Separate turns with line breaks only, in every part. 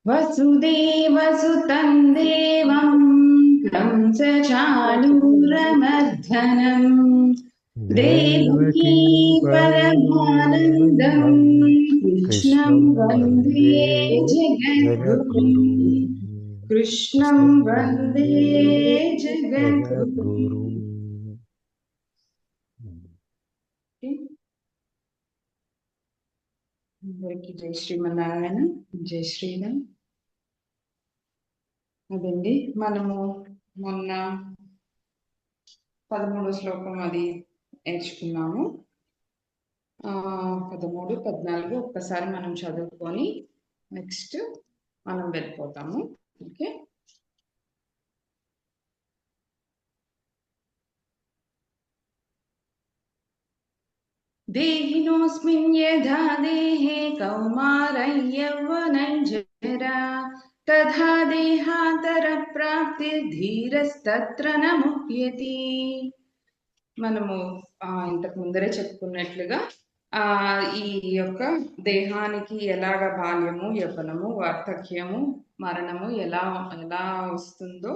वसुदेवसुतं देवं कंसचाणूरमर्दनं देवकी परमानन्दं कृष्णं वन्दे जगद्गुरुं कृष्णं वन्दे जगद्गुरुम्। అందరికీ జై శ్రీమన్నారాయణ, జై శ్రీరామ్. అదండి, మనము మొన్న 13వ శ్లోకం అది నేర్చుకున్నాము. 13, 14 ఒక్కసారి మనం చదువుకొని నెక్స్ట్ మనం వెళ్ళిపోతాము. ఓకే, దేహినోస్మిన్ యథా దేహే కౌమారం యౌవనం జరా తథా దేహాంతర ప్రాప్తి ధీరస్తత్ర న ముహ్యతి. మనము ఇంతకు ముందరే చెప్పుకున్నట్లుగా ఈ యొక్క దేహానికి ఎలాగ బాల్యము, యవ్వనము, వార్ధక్యము, మరణము ఎలా ఎలా వస్తుందో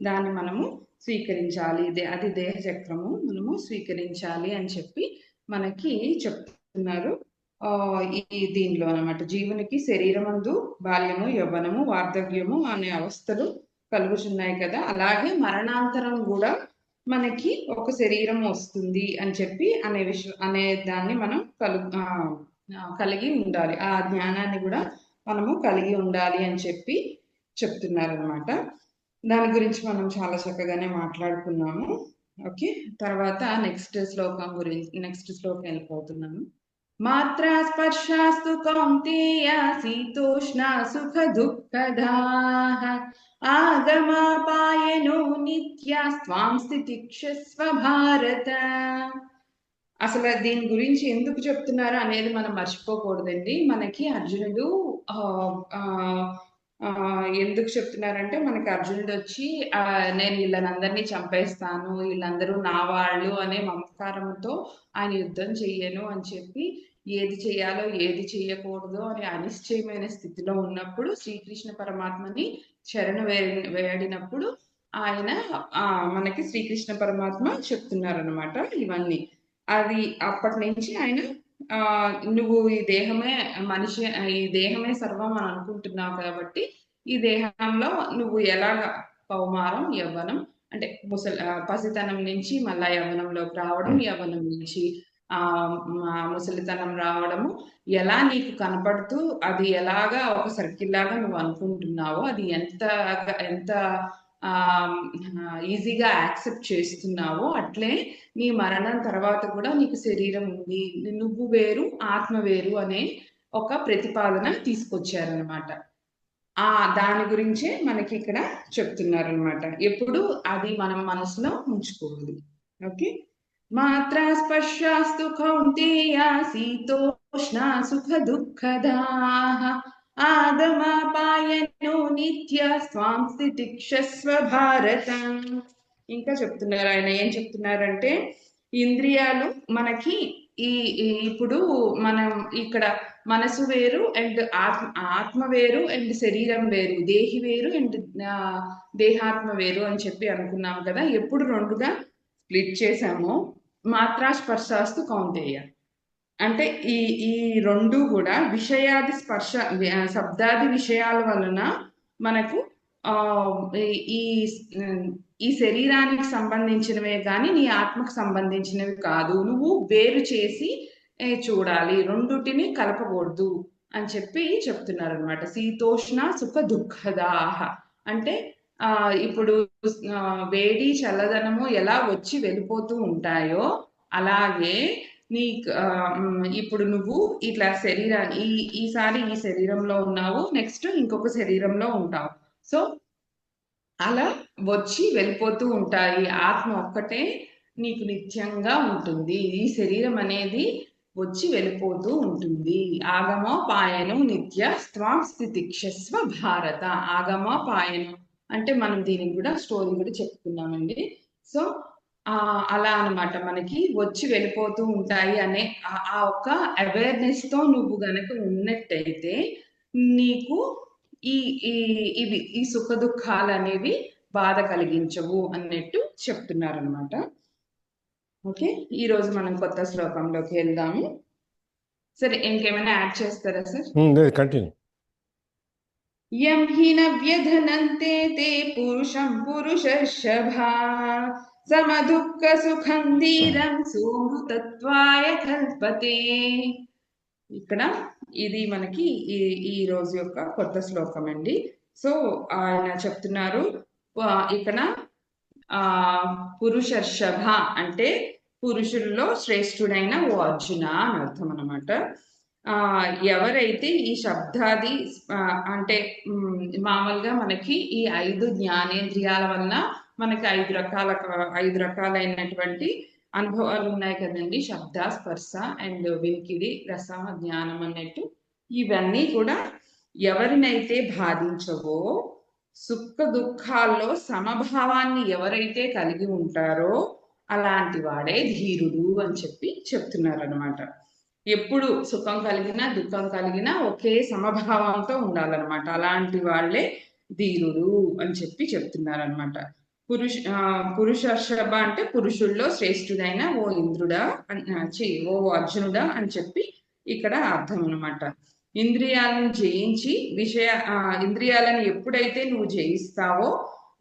దాన్ని మనము స్వీకరించాలి. అది దేహ చక్రము, మనము స్వీకరించాలి అని చెప్పి మనకి చెప్తున్నారు. ఈ దీనిలో అన్నమాట జీవునికి శరీరమందు బాల్యము, యవ్వనము, వార్ధక్యము అనే అవస్థలు కలుగుతున్నాయి కదా, అలాగే మరణాంతరం కూడా మనకి ఒక శరీరం వస్తుంది అని చెప్పి అనే దాన్ని మనం కలిగి ఉండాలి. ఆ జ్ఞానాన్ని కూడా మనము కలిగి ఉండాలి అని చెప్పి చెప్తున్నారు అనమాట. దాని గురించి మనం చాలా చక్కగానే మాట్లాడుకున్నాము. ఓకే, తర్వాత నెక్స్ట్ శ్లోకం వెళ్ళిపోతున్నాను. మాత్రా స్పర్శాస్తు కౌంతేయ శీతోష్ణ సుఖ దుఃఖదాః ఆగమాపాయనో నిత్యాస్త్వాం స్థితిక్షస్వ భారత. అసలు దీని గురించి ఎందుకు చెప్తున్నారు అనేది మనం మర్చిపోకూడదండి. మనకి అర్జునుడు ఎందుకు చెప్తున్నారంటే, మనకి అర్జునుడు వచ్చి నేను వీళ్ళనందరినీ చంపేస్తాను, వీళ్ళందరూ నా వాళ్ళు అనే మమకారంతో ఆయన యుద్ధం చెయ్యను అని చెప్పి ఏది చేయాలో ఏది చేయకూడదో అనే అనిశ్చయమైన స్థితిలో ఉన్నప్పుడు శ్రీకృష్ణ పరమాత్మని శరణు వేడినప్పుడు ఆయన మనకి శ్రీకృష్ణ పరమాత్మ చెప్తున్నారు అనమాట ఇవన్నీ. అది అప్పటి నుంచి ఆయన నువ్వు ఈ దేహమే మనిషి, ఈ దేహమే సర్వం అని అనుకుంటున్నావు కాబట్టి ఈ దేహంలో నువ్వు ఎలాగ కౌమారం, యవ్వనం అంటే పసితనం నుంచి మళ్ళా యవ్వనంలోకి రావడం, యవ్వనం నుంచి ముసలితనం రావడము ఎలా నీకు కనపడుతూ అది ఎలాగా ఒక సర్కిల్ లాగా నువ్వు అనుకుంటున్నావో అది ఎంత ఎంత ఈజీగా యాక్సెప్ట్ చేస్తున్నావో అట్లే నీ మరణం తర్వాత కూడా నీకు శరీరం ఉంది, నువ్వు వేరు ఆత్మ వేరు అనే ఒక ప్రతిపాదన తీసుకొచ్చారనమాట. దాని గురించే మనకి ఇక్కడ చెప్తున్నారనమాట. ఎప్పుడు అది మనం మనసులో ఉంచుకోవాలి. ఓకే, మాత్రా స్పర్శాస్తు కౌంతేయ శీతోష్ణ సుఖ దుఃఖదాః ఆగమాపాయనో నిత్యాస్త్వాం స్థితిక్షస్వ భారత. ఇంకా చెప్తున్నారు ఆయన. ఏం చెప్తున్నారంటే, ఇంద్రియాలు మనకి ఇప్పుడు మనం ఇక్కడ మనసు వేరు అండ్ ఆత్మ వేరు అండ్ శరీరం వేరు, దేహి వేరు అండ్ దేహాత్మ వేరు అని చెప్పి అనుకున్నాం కదా. ఎప్పుడు రెండుగా స్ప్లిట్ చేశామో మాత్రా స్పర్శాస్తు కౌంతేయ అంటే ఈ రెండు కూడా విషయాది స్పర్శ, శబ్దాది విషయాల వలన మనకు ఈ శరీరానికి సంబంధించినవే కానీ నీ ఆత్మకు సంబంధించినవి కాదు. నువ్వు వేరు చేసి చూడాలి, రెండుటిని కలపకూడదు అని చెప్పి చెప్తున్నారు అనమాట. శీతోష్ణ సుఖ దుఃఖదాహ అంటే ఇప్పుడు వేడి చల్లదనము ఎలా వచ్చి వెళ్ళిపోతూ ఉంటాయో అలాగే నీ ఇప్పుడు నువ్వు ఇట్లా శరీరాన్ని ఈసారి ఈ శరీరంలో ఉన్నావు, నెక్స్ట్ ఇంకొక శరీరంలో ఉంటావు. సో అలా వచ్చి వెళ్ళిపోతూ ఉంటాయి. ఆత్మ ఒక్కటే నీకు నిత్యంగా ఉంటుంది. ఈ శరీరం అనేది వచ్చి వెళ్ళిపోతూ ఉంటుంది. ఆగమో పాయనం నిత్య స్త్వాం స్థితిక్షస్వ భారత. ఆగమో పాయనం అంటే మనం దీనికి కూడా స్టోరీ కూడా చెప్పుకున్నామండి. సో అలా అన్నమాట. మనకి వచ్చి వెళ్ళిపోతూ ఉంటాయి అనే ఆ ఒక్క అవేర్‌నెస్‌తో నువ్వు గనక ఉన్నట్టయితే, నీకు ఈ ఈ ఈ సుఖ దుఃఖాలనేవి బాధ కలిగించవు అన్నట్టు చెప్తున్నారనమాట. ఓకే. ఈరోజు మనం కొత్త శ్లోకంలోకి వెళ్దాము. సరే, ఇంకేమైనా యాడ్ చేస్తారా సార్?
లేదు, కంటిన్యూ.
యం హి న వ్యధనంతే తే పురుషం పురుషర్షభా సమదుఃఖ సుఖం ధీరం సోమృతత్వాయ కల్పతే. ఇక్కడ ఇది మనకి ఈ ఈ రోజు యొక్క కొత్త శ్లోకం అండి. సో ఆయన చెప్తున్నారు ఇక్కడ పురుషర్షభ అంటే పురుషుల్లో శ్రేష్ఠుడైన ఓ అర్జున అని అర్థం అన్నమాట. ఎవరైతే ఈ శబ్దాది అంటే మామూలుగా మనకి ఈ 5 జ్ఞానేంద్రియాల వలన మనకి 5 రకాలైనటువంటి అనుభవాలు ఉన్నాయి కదండి. శబ్ద, స్పర్శ అండ్ వినికిడి, రస, జ్ఞానం అన్నట్టు ఇవన్నీ కూడా ఎవరినైతే బాధించవో, సుఖ దుఃఖాల్లో సమభావాన్ని ఎవరైతే కలిగి ఉంటారో అలాంటి వాడే ధీరుడు అని చెప్పి చెప్తున్నారనమాట. ఎప్పుడు సుఖం కలిగినా దుఃఖం కలిగినా ఒకే సమభావంతో ఉండాలన్నమాట. అలాంటి వాళ్ళే ధీరుడు అని చెప్పి చెప్తున్నారనమాట. పురుషర్షభ అంటే పురుషుల్లో శ్రేష్ఠుడైన ఓ ఇంద్రుడా ఓ అర్జునుడా అని చెప్పి ఇక్కడ అర్థం అనమాట. ఇంద్రియాలను జయించి ఇంద్రియాలను ఎప్పుడైతే నువ్వు జయిస్తావో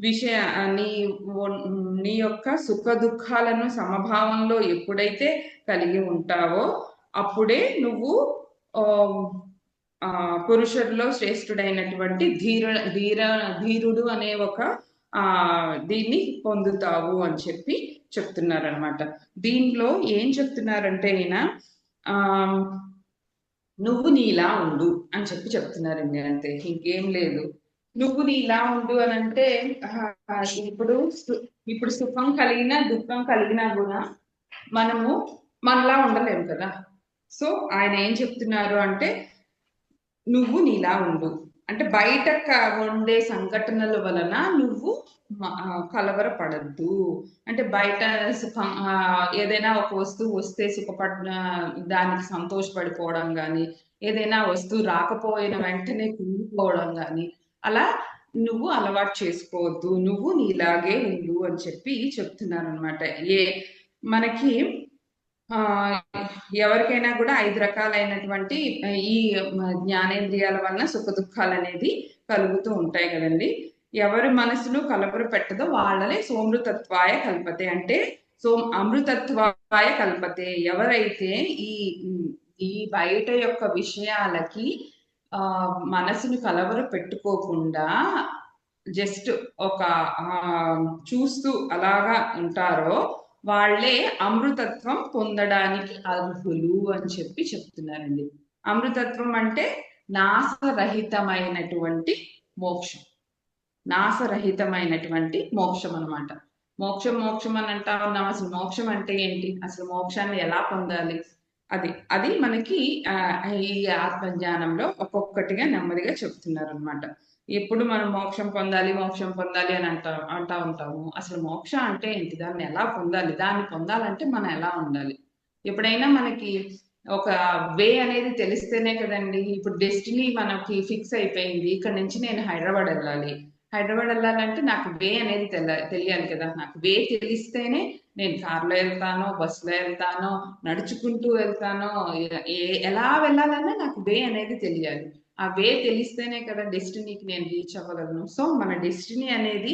నీ నీ యొక్క సుఖ దుఃఖాలను సమభావంలో ఎప్పుడైతే కలిగి ఉంటావో అప్పుడే నువ్వు పురుషుల్లో శ్రేష్ఠుడైనటువంటి ధీరుడు అనే ఒక దీన్ని పొందుతావు అని చెప్పి చెప్తున్నారనమాట. దీనిలో ఏం చెప్తున్నారంటే ఈయన నువ్వు నీలా ఉండు అని చెప్పి చెప్తున్నారండి, అంతే, ఇంకేం లేదు. నువ్వు నీలా ఉండు అని అంటే ఇప్పుడు సుఖం కలిగినా దుఃఖం కలిగినా కూడా మనము మనలా ఉండలేము కదా. సో ఆయన ఏం చెప్తున్నారు అంటే నువ్వు నీలా ఉండు అంటే బయట ఉండే సంఘటనల వలన నువ్వు కలవరపడద్దు. అంటే బయట ఏదైనా ఒక వస్తువు వస్తే దానికి సంతోషపడిపోవడం కానీ, ఏదైనా వస్తువు రాకపోయిన వెంటనే కుంగిపోవడం కానీ అలా నువ్వు అలవాటు చేసుకోవద్దు. నువ్వు నీలాగే ఉండు అని చెప్పి చెప్తున్నాను అనమాట. మనకి ఎవరికైనా కూడా 5 రకాలైనటువంటి ఈ జ్ఞానేంద్రియాల వలన సుఖ దుఃఖాలు అనేది కలుగుతూ ఉంటాయి కదండి. ఎవరి మనసును కలవర పెట్టదో వాళ్ళనే సోమృతత్వాయ కల్పతే అంటే అమృతత్వాయ కల్పతే. ఎవరైతే ఈ ఈ బయట యొక్క విషయాలకి మనసును కలవర పెట్టుకోకుండా జస్ట్ ఒక చూస్తూ అలాగా ఉంటారో వాళ్ళే అమృతత్వం పొందడానికి అర్హులు అని చెప్పి చెప్తున్నారండి. అమృతత్వం అంటే నాశరహితమైనటువంటి మోక్షం. నాశరహితమైనటువంటి మోక్షం అనమాట. మోక్షం మోక్షం అని అంటా ఉన్నాం. అసలు మోక్షం అంటే ఏంటి, అసలు మోక్షాన్ని ఎలా పొందాలి, అది మనకి ఈ ఆత్మజ్ఞానంలో ఒక్కొక్కటిగా నెమ్మదిగా చెప్తున్నారు అనమాట. ఎప్పుడు మనం మోక్షం పొందాలి అని అంటా ఉంటాము. అసలు మోక్షం అంటే ఏంటి, దాన్ని ఎలా పొందాలి, దాన్ని పొందాలంటే మనం ఎలా ఉండాలి. ఎప్పుడైనా మనకి ఒక వే అనేది తెలిస్తేనే కదండి. ఇప్పుడు డెస్టినీ మనకి ఫిక్స్ అయిపోయింది, ఇక్కడ నుంచి నేను హైదరాబాద్ వెళ్ళాలంటే నాకు వే అనేది తెలియాలి కదా. నాకు వే తెలిస్తేనే నేను కార్లో వెళ్తానో, బస్సులో వెళ్తానో, నడుచుకుంటూ వెళ్తానో, ఎలా వెళ్ళాలన్నా నాకు వే అనేది తెలియాలి. ఆ వే తెలిస్తేనే కదా డెస్టినీకి నేను రీచ్ అవ్వగలను. సో మన డెస్టినీ అనేది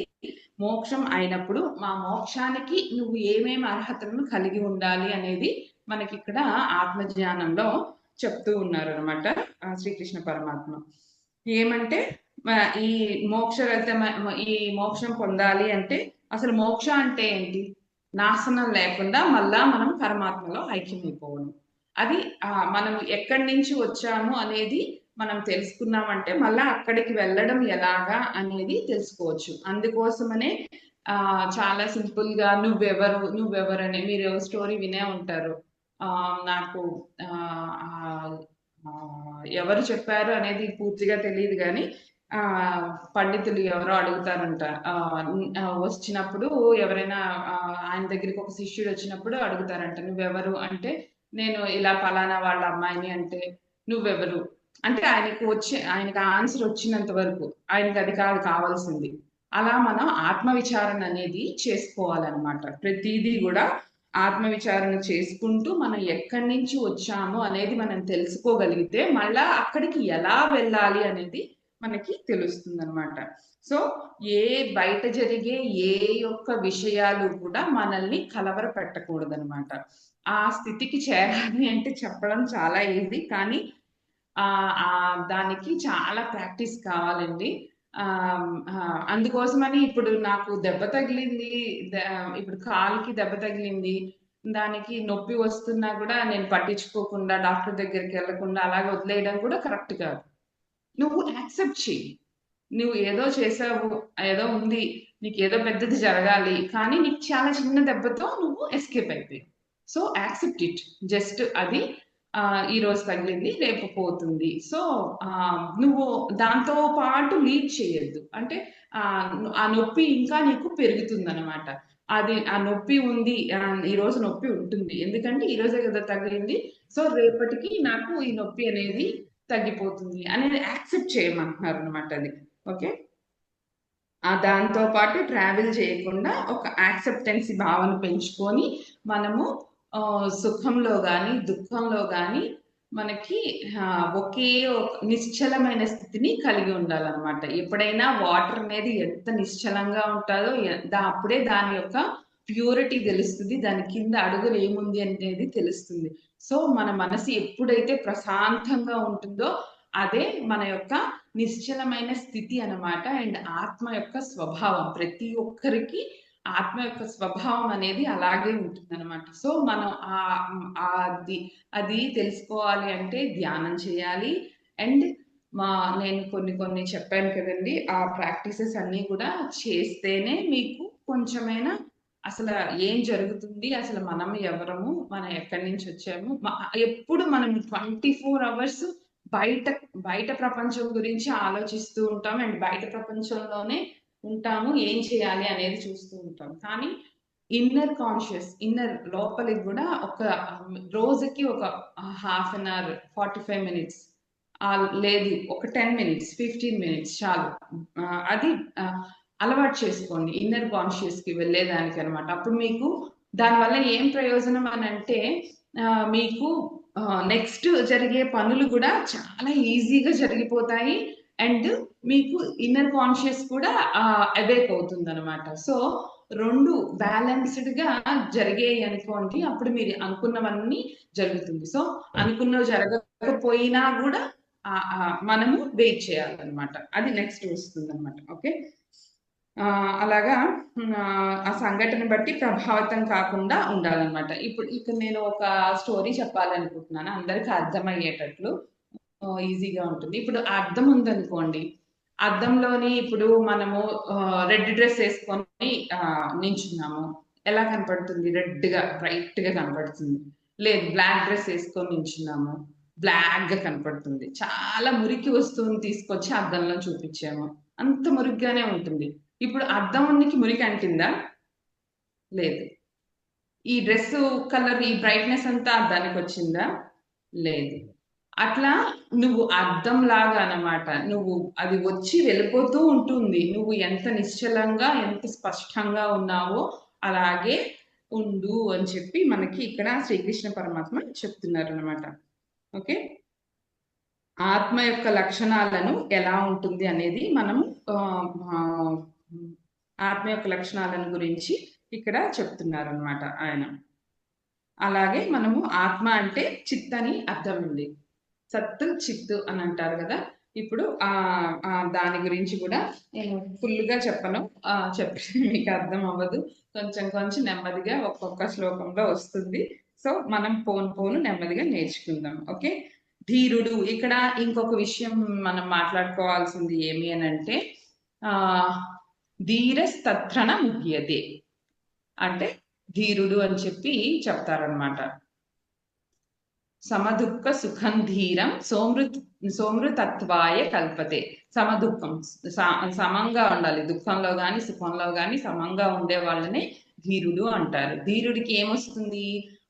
మోక్షం అయినప్పుడు మా మోక్షానికి నువ్వు ఏమేమి అర్హతలను కలిగి ఉండాలి అనేది మనకి ఇక్కడ ఆత్మజ్ఞానంలో చెప్తూ ఉన్నారు అనమాట శ్రీకృష్ణ పరమాత్మ. ఏమంటే ఈ ఈ మోక్షం పొందాలి అంటే అసలు మోక్ష అంటే ఏంటి, నాశనం లేకుండా మళ్ళా మనం పరమాత్మలో ఐక్యమైపోవడం. అది మనం ఎక్కడి నుంచి వచ్చాము అనేది మనం తెలుసుకున్నామంటే మళ్ళా అక్కడికి వెళ్ళడం ఎలాగా అనేది తెలుసుకోవచ్చు. అందుకోసమనే చాలా సింపుల్ గా నువ్వెవరని మీరు స్టోరీ వినే ఉంటారు. నాకు ఎవరు చెప్పారు అనేది పూర్తిగా తెలియదు కానీ ఆ పండితులు ఎవరో అడుగుతారంట. వచ్చినప్పుడు ఎవరైనా ఆయన దగ్గరికి ఒక శిష్యుడు వచ్చినప్పుడు అడుగుతారంట, నువ్వెవరు అంటే, నేను ఇలా పలానా వాళ్ళ అమ్మాయిని అంటే, నువ్వెవరు అంటే ఆయనకి ఆన్సర్ వచ్చినంత వరకు ఆయనకి అది కాదు కావాల్సింది. అలా మనం ఆత్మ విచారణ అనేది చేసుకోవాలన్నమాట. ప్రతిదీ కూడా ఆత్మ విచారణ చేసుకుంటూ మనం ఎక్కడి నుంచి వచ్చాము అనేది మనం తెలుసుకోగలిగితే మళ్ళా అక్కడికి ఎలా వెళ్ళాలి అనేది మనకి తెలుస్తుందన్నమాట. సో, ఏ బయట జరిగే ఏ యొక్క విషయాలు కూడా మనల్ని కలవరపెట్టకూడదనమాట. ఆ స్థితికి చేరాలి అంటే చెప్పడం చాలా ఈజీ. కానీ దానికి చాలా ప్రాక్టీస్ కావాలండి. అందుకోసమని ఇప్పుడు నాకు దెబ్బ తగిలింది. ద ఇప్పుడు కాలుకి దెబ్బ తగిలింది. దానికి నొప్పి వస్తున్నా గూడా నేను పట్టించుకోకుండా డాక్టర్ దగ్గరికెళ్ళకుండా అలాగే వదిలేయడం కూడా కరెక్ట్ కాదు. నువ్వు యాక్సెప్ట్ చెయ్యి. నువ్వు ఏదో చేసావు, ఏదో ఉంది, నీకేదో పెద్దది జరగాలి. కానీ నీకు చాలా చిన్న దెబ్బతో నువ్వు ఎస్కేప్ అయిపోయావు. So, accept it. జస్ట్ అది ఈరోజు తగిలింది, రేపు పోతుంది. సో, నువ్వు దాంతో పాటు లీడ్ చేయొద్దు. అంటే ఆ నొప్పి ఇంకా నీకు పెరుగుతుందనమాట. ఆ నొప్పి ఉంది. ఈరోజు నొప్పి ఉంటుంది. ఎందుకంటే ఈరోజే కదా తగిలింది. సో, రేపటికి నాకు ఈ నొప్పి అనేది తగ్గిపోతుంది అనేది యాక్సెప్ట్ చేయమంటున్నారనమాట అది. ఓకే. దాంతో పాటు ట్రావెల్ చేయకుండా ఒక యాక్సెప్టెన్సీ భావన పెంచుకొని మనము సుఖంలో గాని, దుఃఖంలో గాని మనకి ఒకే ఒక నిశ్చలమైన స్థితిని కలిగి ఉండాలన్నమాట. ఎప్పుడైనా వాటర్ అనేది ఎంత నిశ్చలంగా ఉంటాదో అప్పుడే దాని యొక్క ప్యూరిటీ తెలుస్తుంది. దాని కింద అడుగులు ఏముంది అనేది తెలుస్తుంది. సో, మన మనసు ఎప్పుడైతే ప్రశాంతంగా ఉంటుందో అదే మన యొక్క నిశ్చలమైన స్థితి అన్నమాట. అండ్ ఆత్మ యొక్క స్వభావం ప్రతి ఒక్కరికి ఆత్మ యొక్క స్వభావం అనేది అలాగే ఉంటుందన్నమాట. సో, మనం అది అది తెలుసుకోవాలి అంటే ధ్యానం చేయాలి. అండ్ నేను కొన్ని కొన్ని చెప్పాను కదండి, ఆ ప్రాక్టీసెస్ అన్నీ కూడా చేస్తేనే మీకు కొంచెమైనా అసలు ఏం జరుగుతుంది, అసలు మనం ఎవరము, మనం ఎక్కడి నుంచి వచ్చాము, ఎప్పుడు మనం 24 అవర్స్ బయట బయట ప్రపంచం గురించి ఆలోచిస్తూ ఉంటాం. అండ్ బయట ప్రపంచంలోనే ఉంటాము. ఏం చేయాలి అనేది చూస్తూ ఉంటాం. కానీ ఇన్నర్ లోపలికి కూడా ఒక రోజుకి ఒక హాఫ్ అన్ అవర్, 45 మినిట్స్, లేదు ఒక 10 మినిట్స్, 15 మినిట్స్ చాలు. అది అలవాటు చేసుకోండి ఇన్నర్ కాన్షియస్ కి వెళ్ళేదానికి అనమాట. అప్పుడు మీకు దానివల్ల ఏం ప్రయోజనం అని అంటే, మీకు నెక్స్ట్ జరిగే పనులు కూడా చాలా ఈజీగా జరిగిపోతాయి. అండ్ మీకు ఇన్నర్ కాన్షియస్ కూడా అవేక్ అవుతుంది అనమాట. సో, రెండు బ్యాలెన్స్డ్ గా జరిగాయి అనుకోండి, అప్పుడు మీరు అనుకున్నవన్నీ జరుగుతుంది. సో, అనుకున్నవి జరగకపోయినా కూడా మనము వెయిట్ చేయాలన్నమాట. అది నెక్స్ట్ వస్తుంది అనమాట. ఓకే. అలాగా ఆ సంఘటన బట్టి ప్రభావితం కాకుండా ఉండాలన్నమాట. ఇప్పుడు ఇక్కడ నేను ఒక స్టోరీ చెప్పాలనుకుంటున్నాను, అందరికి అర్థమయ్యేటట్లు. ఈజీగా ఉంటుంది. ఇప్పుడు అద్దం ఉందనుకోండి, అద్దంలోని ఇప్పుడు మనము రెడ్ డ్రెస్ వేసుకొని నించున్నాము. ఎలా కనపడుతుంది? రెడ్ గా బ్రైట్ గా కనపడుతుంది. లేదు, బ్లాక్ డ్రెస్ వేసుకొని నించున్నాము, బ్లాక్ గా కనపడుతుంది. చాలా మురికి వస్తువుని తీసుకొచ్చి అద్దంలో చూపించాము, అంత మురికిగానే ఉంటుంది. ఇప్పుడు అద్దంకి మురికి అంటిందా? లేదు. ఈ డ్రెస్ కలర్, ఈ బ్రైట్నెస్ అంతా అద్దానికి వచ్చిందా? లేదు. అట్లా నువ్వు అద్దం లాగా అన్నమాట. నువ్వు అది వచ్చి వెళ్ళిపోతూ ఉంటుంది. నువ్వు ఎంత నిశ్చలంగా, ఎంత స్పష్టంగా ఉన్నావో అలాగే ఉండు అని చెప్పి మనకి ఇక్కడ శ్రీకృష్ణ పరమాత్మ చెప్తున్నారన్నమాట. ఓకే. ఆత్మ యొక్క లక్షణాలను ఎలా ఉంటుంది అనేది మనం ఆత్మ యొక్క లక్షణాలను గురించి ఇక్కడ చెప్తున్నారన్నమాట ఆయన. అలాగే మనము ఆత్మ అంటే చిత్ అని అర్థం ఉంది. సత్తు చిత్తు అని అంటారు కదా. ఇప్పుడు దాని గురించి కూడా నేను ఫుల్గా చెప్పను, చెప్పి మీకు అర్థం అవ్వదు. కొంచెం కొంచెం నెమ్మదిగా ఒక్కొక్క శ్లోకంలో వస్తుంది. సో, మనం పోను నెమ్మదిగా నేర్చుకుందాం. ఓకే. ధీరుడు, ఇక్కడ ఇంకొక విషయం మనం మాట్లాడుకోవాల్సింది ఏమి అని అంటే, ధీరస్తత్రణ ముహ్యతే అంటే ధీరుడు అని చెప్పి చెప్తారనమాట. సమదుఃఖ సుఖం ధీరం సోమృతత్వాయ కల్పతే. సమదుఃఖం, సమంగా ఉండాలి, దుఃఖంలో గాని సుఖంలో గాని సమంగా ఉండే వాళ్ళని ధీరుడు అంటారు. ధీరుడికి ఏమొస్తుంది?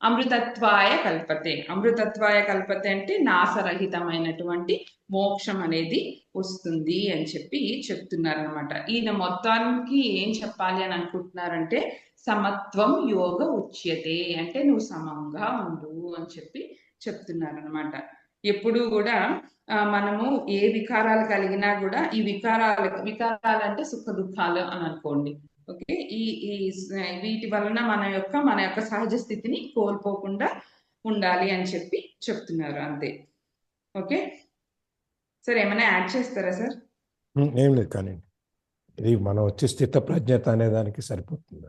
అమృతత్వాయ కల్పతే. అమృతత్వాయ కల్పతే అంటే నాశరహితమైనటువంటి మోక్షం అనేది వస్తుంది అని చెప్పి చెప్తున్నారు అనమాట. ఈయన మొత్తానికి ఏం చెప్పాలి అని అనుకుంటున్నారంటే సమత్వం యోగ ఉచ్యతే, అంటే నువ్వు సమంగా ఉండు అని చెప్పి చెప్తున్నారు అనమాట. ఎప్పుడు కూడా మనము ఏ వికారాలు కలిగినా కూడా ఈ వికారాలు అంటే సుఖ దుఃఖాలు అని అనుకోండి. ఓకే, ఈ ఈ వీటి వలన మన యొక్క సహజ స్థితిని కోల్పోకుండా ఉండాలి అని చెప్పి చెప్తున్నారు, అంతే. ఓకే సార్, ఏమైనా యాడ్ చేస్తారా సార్?
ఏం లేదు, కానీ ఇది మనం వచ్చే స్థిత ప్రజ్ఞత అనే దానికి సరిపోతుంది.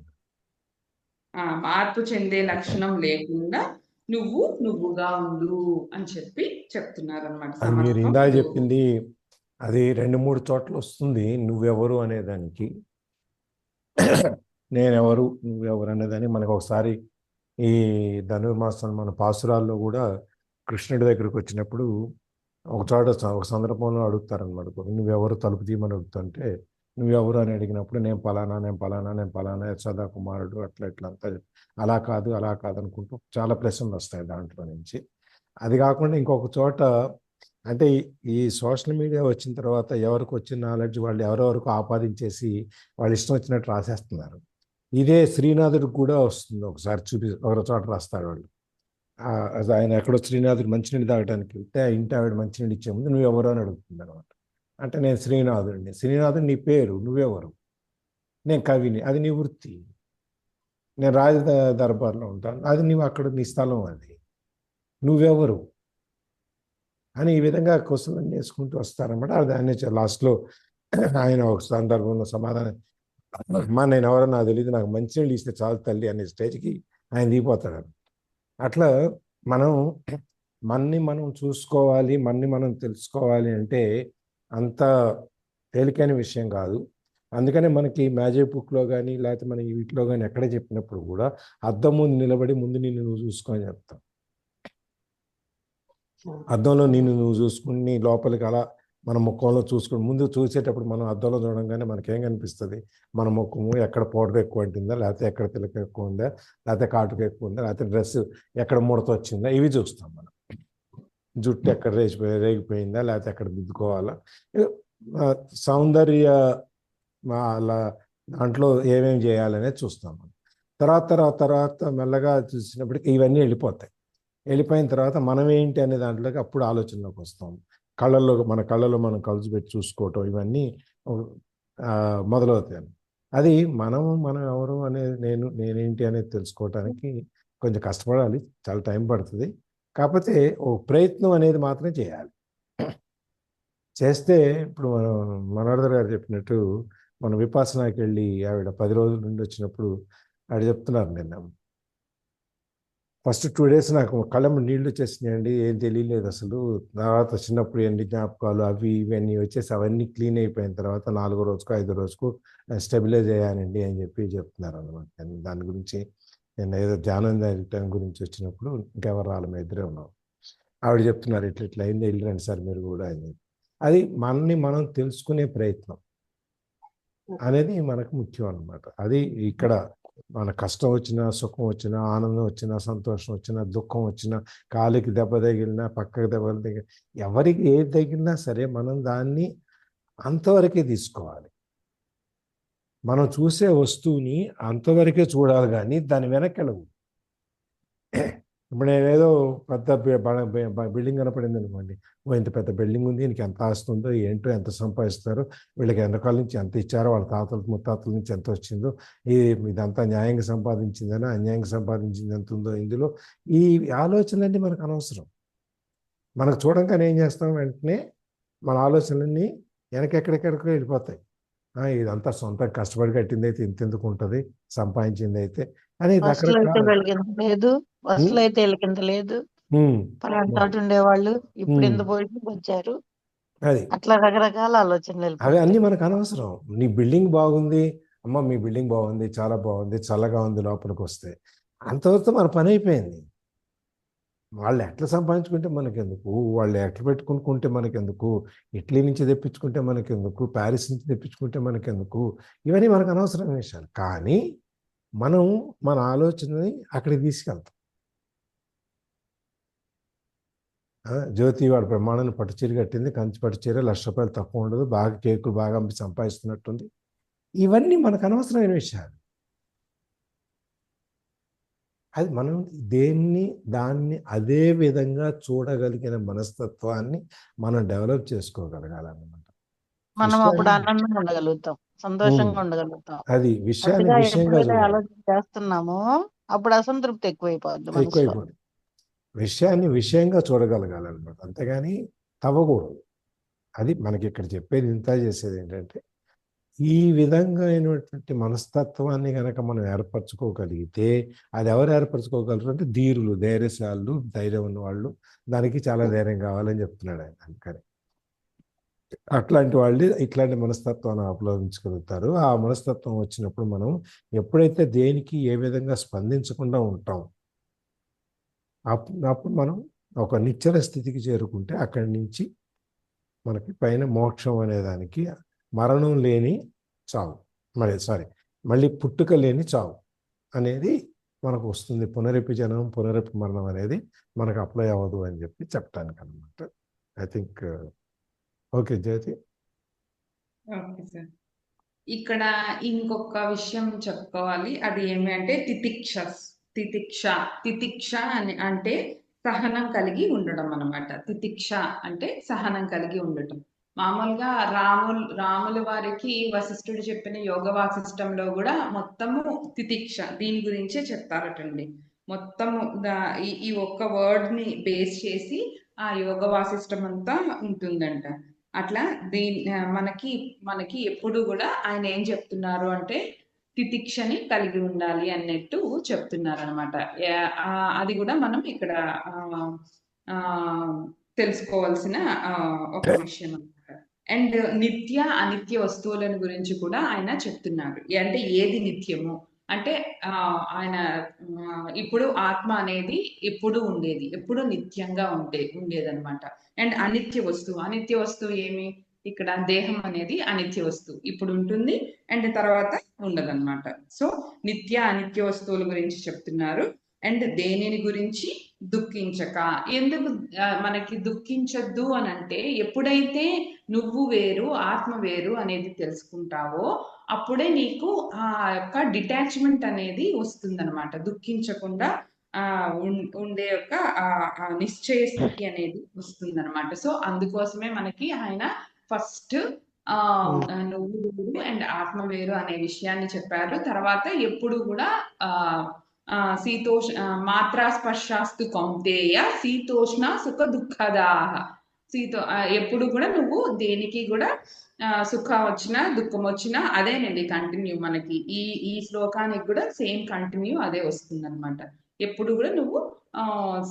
మార్పు చెందే లక్షణం లేకుండా నువ్వుగా ఉండు అని చెప్పి చెప్తున్నారు అనమాట.
మీరు ఇందాక చెప్పింది అది 2-3 చోట్ల వస్తుంది, నువ్వెవరు అనేదానికి. నేనెవరు నువ్వెవరు అనేదాన్ని మనకు ఒకసారి ఈ ధనుర్మాసం మన పాసురాల్లో కూడా కృష్ణుడి దగ్గరికి వచ్చినప్పుడు ఒక చోట ఒక సందర్భంలో అడుగుతారనమాట, నువ్వెవరు తలుపు తీయమని అడుగుతుంటే నువ్వెవరు అని అడిగినప్పుడు నేను పలానా యశోదా కుమారుడు అట్లా అంతా అలా కాదు అనుకుంటూ చాలా ప్రశ్నలు వస్తాయి దాంట్లో నుంచి. అది కాకుండా ఇంకొక చోట అంటే ఈ సోషల్ మీడియా వచ్చిన తర్వాత ఎవరికి వచ్చిన నాలెడ్జ్ వాళ్ళు ఎవరెవరికి ఆపాదించేసి వాళ్ళు ఇష్టం వచ్చినట్టు రాసేస్తున్నారు. ఇదే శ్రీనాథుడికి కూడా వస్తుంది, ఒకసారి ఒక చోట రాస్తాడు వాళ్ళు. ఆయన ఎక్కడో శ్రీనాథుడు మంచినీళ్ళు తాగడానికి వెళ్తే ఆ ఇంటి ఆవిడ మంచినీళ్ళు ఇచ్చే ముందు నువ్వెవరు అని అడుగుతుంది అనమాట. అంటే నేను శ్రీనాథుడు నీ పేరు, నువ్వెవరు? నేను కవిని, అది నీ వృత్తి. నేను రాజ దర్బార్లో ఉంటాను, అది నీవు అక్కడ నీ స్థలం, అది నువ్వెవరు అని ఈ విధంగా క్వశ్చన్ వేసుకుంటూ వస్తారన్నమాట. అది ఆయన లాస్ట్లో ఆయన ఒక సందర్భంలో సమాధానం, నేను ఎవరో నాకు తెలియదు, నాకు మంచినీళ్ళు ఇస్తే చాలు తల్లి అనే స్టేజ్కి ఆయన దిగిపోతాడు. అట్లా మనం చూసుకోవాలి, మనం తెలుసుకోవాలి అంటే అంత తేలికైన విషయం కాదు. అందుకనే మనకి మ్యాజిక్ బుక్లో కానీ లేకపోతే మన వీటిలో కానీ ఎక్కడ చెప్పినప్పుడు కూడా అద్దం ముందు నిలబడి ముందు నిన్ను నువ్వు చూసుకొని చెప్తాం. అద్దంలో నువ్వు చూసుకుని నీ లోపలికి అలా మన ముఖంలో చూసుకుని ముందు చూసేటప్పుడు మనం అద్దంలో చూడంగానే మనకేం కనిపిస్తుంది? మన ముఖము ఎక్కడ పౌడర్ ఎక్కువ ఉంటుందా, లేకపోతే ఎక్కడ తిలక ఎక్కువ ఉందా, లేకపోతే కాటుక ఎక్కువ ఉందా, లేకపోతే డ్రెస్ ఎక్కడ ముడత వచ్చిందా, ఇవి చూస్తాం మనం. జుట్టు ఎక్కడ రేగిపోయిందా, లేకపోతే ఎక్కడ దిద్దుకోవాలా, సౌందర్య అలా దాంట్లో ఏమేమి చేయాలనేది చూస్తాం మనం. తర్వాత మెల్లగా చూసినప్పటికీ ఇవన్నీ వెళ్ళిపోయిన తర్వాత మనం ఏంటి అనే దాంట్లోకి అప్పుడు ఆలోచనలోకి వస్తాం. మన కళ్ళలో మనం కలుసు పెట్టి చూసుకోవటం ఇవన్నీ మొదలవుతాయి. అది మనం ఎవరు అనేది నేనేంటి అనేది తెలుసుకోవటానికి కొంచెం కష్టపడాలి, చాలా టైం పడుతుంది. కాకపోతే ఓ ప్రయత్నం అనేది మాత్రం చేయాలి. చేస్తే ఇప్పుడు మనోహర్ గారు చెప్పినట్టు మనం విపాసనాకి వెళ్ళి ఆవిడ 10 రోజుల నుండి వచ్చినప్పుడు ఆవిడ చెప్తున్నారు, నిన్న ఫస్ట్ 2 days నాకు కళ్ళము నీళ్లు వచ్చేసినాయండి, ఏం తెలియలేదు అసలు. తర్వాత చిన్నప్పుడు ఎన్ని జ్ఞాపకాలు అవి ఇవన్నీ వచ్చేసి అవన్నీ క్లీన్ అయిపోయిన తర్వాత 4వ రోజుకు 5వ రోజుకు స్టెబిలైజ్ అయ్యానండి అని చెప్పి చెప్తున్నారు అనమాట. దాని గురించి నేను ఏదో ధ్యానం గురించి వచ్చినప్పుడు ఇంకెవరు రాళ్ళ మీద ఇద్దరే ఉన్నాం. ఆవిడ చెప్తున్నారు ఇట్లా అయింది, వెళ్ళరండి సార్ మీరు కూడా అని. అది మనం తెలుసుకునే ప్రయత్నం అనేది మనకు ముఖ్యం అనమాట. అది ఇక్కడ మన కష్టం వచ్చినా, సుఖం వచ్చినా, ఆనందం వచ్చినా, సంతోషం వచ్చినా, దుఃఖం వచ్చినా, కాలికి దెబ్బ తగిలినా, పక్కకి దెబ్బ తగిలిన, ఎవరికి ఏది తగిలినా సరే మనం దాన్ని అంతవరకే తీసుకోవాలి. మనం చూసే వస్తువుని అంతవరకే చూడాలి, కానీ దాని వెనకెళ్ళవు. ఇప్పుడు నేనేదో పెద్ద బిల్డింగ్ కనపడింది అనుకోండి, ఇంత పెద్ద బిల్డింగ్ ఉంది, దీనికి ఎంత ఆస్తుందో ఏంటో, ఎంత సంపాదిస్తారో, వీళ్ళకి వెనకాల నుంచి ఎంత ఇచ్చారో, వాళ్ళ తాతల ముత్తాతల నుంచి ఎంత వచ్చిందో, ఇదంతా న్యాయంగా సంపాదించిందనా అన్యాయంగా సంపాదించింది ఎంత ఉందో, ఇందులో ఈ ఆలోచనలన్నీ మనకు అనవసరం. మనకు చూడంగానే ఏం చేస్తాం, వెంటనే మన ఆలోచనలన్నీ వెనకెక్కడెక్కడికో వెళ్ళిపోతాయి. ఇదంతా సొంత కష్టపడి కట్టింది అయితే ఇంతెందుకు ఉంటుంది, సంపాదించింది అయితే అని
లేదు. బస్సులో అయితే లేదు, పలానా ఉండేవాళ్ళు ఇప్పుడు ఎంత పోయి వచ్చారు, అది అట్లా రకరకాల ఆలోచనలు.
అవి అన్ని మనకు అనవసరం. నీ బిల్డింగ్ బాగుంది, అమ్మ మీ బిల్డింగ్ బాగుంది, చాలా బాగుంది, చల్లగా ఉంది, లోపలికి వస్తే అంతవరకు మన పని అయిపోయింది. వాళ్ళు ఎట్లా సంపాదించుకుంటే మనకెందుకు, వాళ్ళు ఎట్లా పెట్టుకుంటే మనకెందుకు, ఇటలీ నుంచి తెప్పించుకుంటే మనకెందుకు, ప్యారిస్ నుంచి తెప్పించుకుంటే మనకెందుకు, ఇవన్నీ మనకు అనవసరమైన విషయాలు. కానీ మనం మన ఆలోచనని అక్కడికి తీసుకెళ్తాం. జ్యోతి వాడు ప్రమాణాన్ని పట్టుచీర కట్టింది, కంచి పట్టుచీర ₹1,00,000 తక్కువ ఉండదు, బాగా కేకులు బాగా అమ్మి సంపాదిస్తున్నట్టుంది. ఇవన్నీ మనకు అనవసరమైన విషయాలు. అది మనం దాన్ని అదే విధంగా చూడగలిగిన మనస్తత్వాన్ని మనం డెవలప్ చేసుకోగలగాలన్నమాట.
మనం అప్పుడు ఆనందంగా ఉండగలుగుతాం, సంతోషంగా ఉండగలుగుతాం.
అది విషయాన్ని విషయంగా
ఆలోచన చేస్తున్నామో అప్పుడు అసంతృప్తి ఎక్కువైపోద్ది.
విషయాన్ని విషయంగా చూడగలగాలన్నమాట, అంతేగాని తవ్వకూడదు. అది మనకి ఇక్కడ చెప్పేది, ఇంత చేసేది ఏంటంటే ఈ విధంగా అయినటువంటి మనస్తత్వాన్ని కనుక మనం ఏర్పరచుకోగలిగితే, అది ఎవరు ఏర్పరచుకోగలరు అంటే ధీరులు, ధైర్యశాలు, ధైర్యం ఉన్న వాళ్ళు. దానికి చాలా ధైర్యం కావాలని చెప్తున్నాడు ఆయన. అందుకని అట్లాంటి వాళ్ళే ఇట్లాంటి మనస్తత్వాన్ని అవలంబించగలుగుతారు. ఆ మనస్తత్వం వచ్చినప్పుడు మనం ఎప్పుడైతే దేనికి ఏ విధంగా స్పందించకుండా ఉంటాం, అప్పుడు మనం ఒక నిశ్చల స్థితికి చేరుకుంటే అక్కడి నుంచి మనకి పైన మోక్షం అనేదానికి మరణం లేని చావు, మళ్ళీ పుట్టుక లేని చావు అనేది మనకు వస్తుంది. పునరపి జనం పునరపి మరణం అనేది మనకు అప్లై అవ్వదు అని చెప్పి చెప్పడానికి అనమాట. I think okay Jyothi.
Okay sir. ఇక్కడ ఇంకొక విషయం చెప్పుకోవాలి. అది ఏమి అంటే తితిక్ష అని అంటే సహనం కలిగి ఉండడం అనమాట. తితిక్ష అంటే సహనం కలిగి ఉండటం. మామూలుగా రాముల వారికి వశిష్ఠుడు చెప్పిన యోగ వాసిష్టంలో కూడా మొత్తము తితిక్ష దీని గురించే చెప్తారటండి. మొత్తము ఈ ఒక్క వర్డ్ ని బేస్ చేసి ఆ యోగ వాసిష్టం అంతా ఉంటుందంట. అట్లా మనకి ఎప్పుడు కూడా ఆయన ఏం చెప్తున్నారు అంటే తితిక్షని కలిగి ఉండాలి అన్నట్టు చెప్తున్నారు అనమాట. అది కూడా మనం ఇక్కడ తెలుసుకోవాల్సిన ఒక విషయం అనమాట. అండ్ నిత్య అనిత్య వస్తువులను గురించి కూడా ఆయన చెప్తున్నారు. అంటే ఏది నిత్యము అంటే ఆయన ఇప్పుడు ఆత్మ అనేది ఎప్పుడు ఉండేది, ఎప్పుడు నిత్యంగా ఉండేదన్నమాట. అండ్ అనిత్య వస్తువు ఏమి, ఇక్కడ దేహం అనేది అనిత్య వస్తువు, ఇప్పుడు ఉంటుంది అండ్ తర్వాత ఉండదన్నమాట. సో నిత్య అనిత్య వస్తువుల గురించి చెప్తున్నారు. అండ్ దేనిని గురించి దుఃఖించక. ఎందుకు మనకి దుఃఖించద్దు అని అంటే, ఎప్పుడైతే నువ్వు వేరు ఆత్మ వేరు అనేది తెలుసుకుంటావో అప్పుడే నీకు ఆ యొక్క డిటాచ్మెంట్ అనేది వస్తుందన్నమాట. దుఃఖించకుండా ఉండే యొక్క నిశ్చయ స్థితి అనేది వస్తుందన్నమాట. సో అందుకోసమే మనకి ఆయన ఫస్ట్ నువ్వు వేరు అండ్ ఆత్మ వేరు అనే విషయాన్ని చెప్పారు. తర్వాత ఎప్పుడు కూడా మాత్రా స్పర్శాస్తు కౌంతేయ శీతోష్ణ సుఖ దుఃఖదాహ. ఎప్పుడు కూడా నువ్వు దేనికి కూడా సుఖం వచ్చినా దుఃఖం వచ్చినా అదేనండి కంటిన్యూ. మనకి ఈ శ్లోకానికి కూడా సేమ్ కంటిన్యూ అదే వస్తుంది అనమాట. ఎప్పుడు కూడా నువ్వు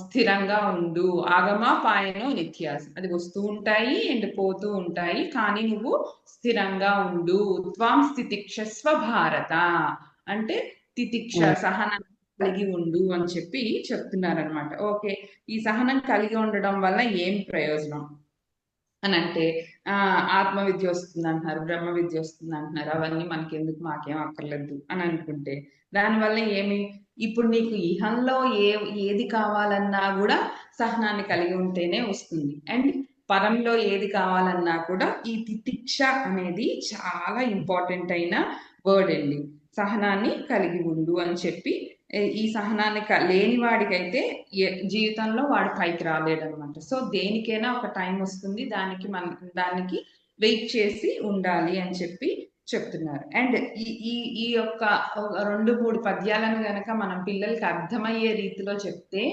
స్థిరంగా ఉండు. ఆగమ పాయనో నిత్యాస్, అది వస్తూ ఉంటాయి అండ్ పోతూ ఉంటాయి, కానీ నువ్వు స్థిరంగా ఉండు. త్వాం స్థితిక్షస్వ భారత అంటే తితిక్ష సహనం కలిగి ఉండు అని చెప్పి చెప్తున్నారనమాట. ఓకే, ఈ సహనం కలిగి ఉండడం వల్ల ఏం ప్రయోజనం అని అంటే ఆత్మ విద్య వస్తుంది అంటున్నారు, బ్రహ్మ విద్య వస్తుంది అంటున్నారు. అవన్నీ మనకి ఎందుకు, మాకేం అక్కర్లేదు అని అనుకుంటే దానివల్ల ఏమి, ఇప్పుడు నీకు ఇహంలో ఏది కావాలన్నా కూడా సహనాన్ని కలిగి ఉంటేనే వస్తుంది. అండ్ పరంలో ఏది కావాలన్నా కూడా ఈ తితిక్ష అనేది చాలా ఇంపార్టెంట్ అయిన వర్డ్ అండి. సహనాన్ని కలిగి ఉండు అని చెప్పి, ఈ సహనాన్ని లేని వాడికైతే జీవితంలో వాడు పైకి రాలేడు అనమాట. సో దేనికైనా ఒక టైం వస్తుంది, దానికి వెయిట్ చేసి ఉండాలి అని చెప్పి చెప్తున్నారు. అండ్ ఈ యొక్క 2-3 పద్యాలను గనక మనం పిల్లలకి అర్థమయ్యే రీతిలో చెప్తే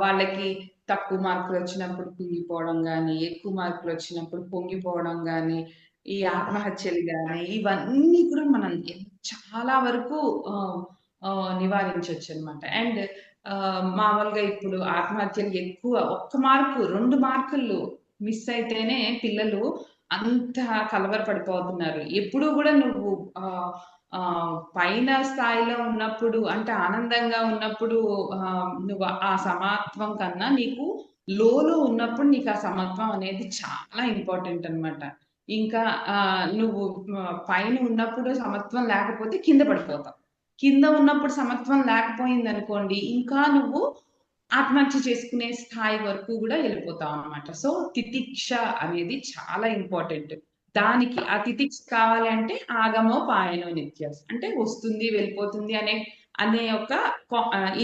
వాళ్ళకి తక్కువ మార్కులు వచ్చినప్పుడు కుంగిపోవడం కానీ, ఎక్కువ మార్కులు వచ్చినప్పుడు పొంగిపోవడం కానీ, ఈ ఆత్మహత్యలు కానీ, ఇవన్నీ కూడా మనం చాలా వరకు నివారించవచ్చు అనమాట. అండ్ మామూలుగా ఇప్పుడు ఆత్మహత్యలు ఎక్కువ, 1 మార్కు 2 మార్కులు మిస్ అయితేనే పిల్లలు అంత కలవరపడిపోతున్నారు. ఎప్పుడు కూడా నువ్వు పైన స్థాయిలో ఉన్నప్పుడు అంటే ఆనందంగా ఉన్నప్పుడు నువ్వు ఆ సమాత్వం కన్నా నీకు లోలో ఉన్నప్పుడు నీకు ఆ సమత్వం అనేది చాలా ఇంపార్టెంట్ అన్నమాట. ఇంకా నువ్వు పైన ఉన్నప్పుడు సమత్వం లేకపోతే కింద పడిపోతావు. కింద ఉన్నప్పుడు సమత్వం లేకపోయిందనుకోండి, ఇంకా నువ్వు ఆత్మహత్య చేసుకునే స్థాయి వరకు కూడా వెళ్ళిపోతావు అన్నమాట. సో తితిక్ష అనేది చాలా ఇంపార్టెంట్. దానికి ఆ తితిక్ష కావాలి అంటే ఆగమో పాయనో నిత్యాస్ అంటే వస్తుంది వెళ్ళిపోతుంది అనే ఒక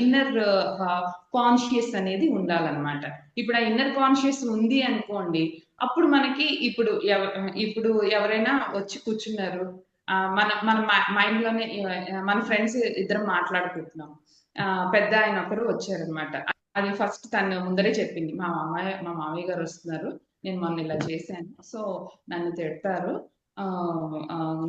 ఇన్నర్ కాన్షియస్ అనేది ఉండాలన్నమాట. ఇప్పుడు ఆ ఇన్నర్ కాన్షియస్ ఉంది అనుకోండి, అప్పుడు మనకి ఇప్పుడు ఎవరైనా వచ్చి కూర్చున్నారు, మన మన మైండ్ లోనే మన ఫ్రెండ్స్ ఇద్దరం మాట్లాడుకుంటున్నాం, పెద్ద ఆయన ఒకరు వచ్చారనమాట. అది ఫస్ట్ తను ముందరే చెప్పింది, మా మామయ్య గారు వస్తున్నారు, నేను మొన్న ఇలా చేశాను, సో నన్ను తిడతారు,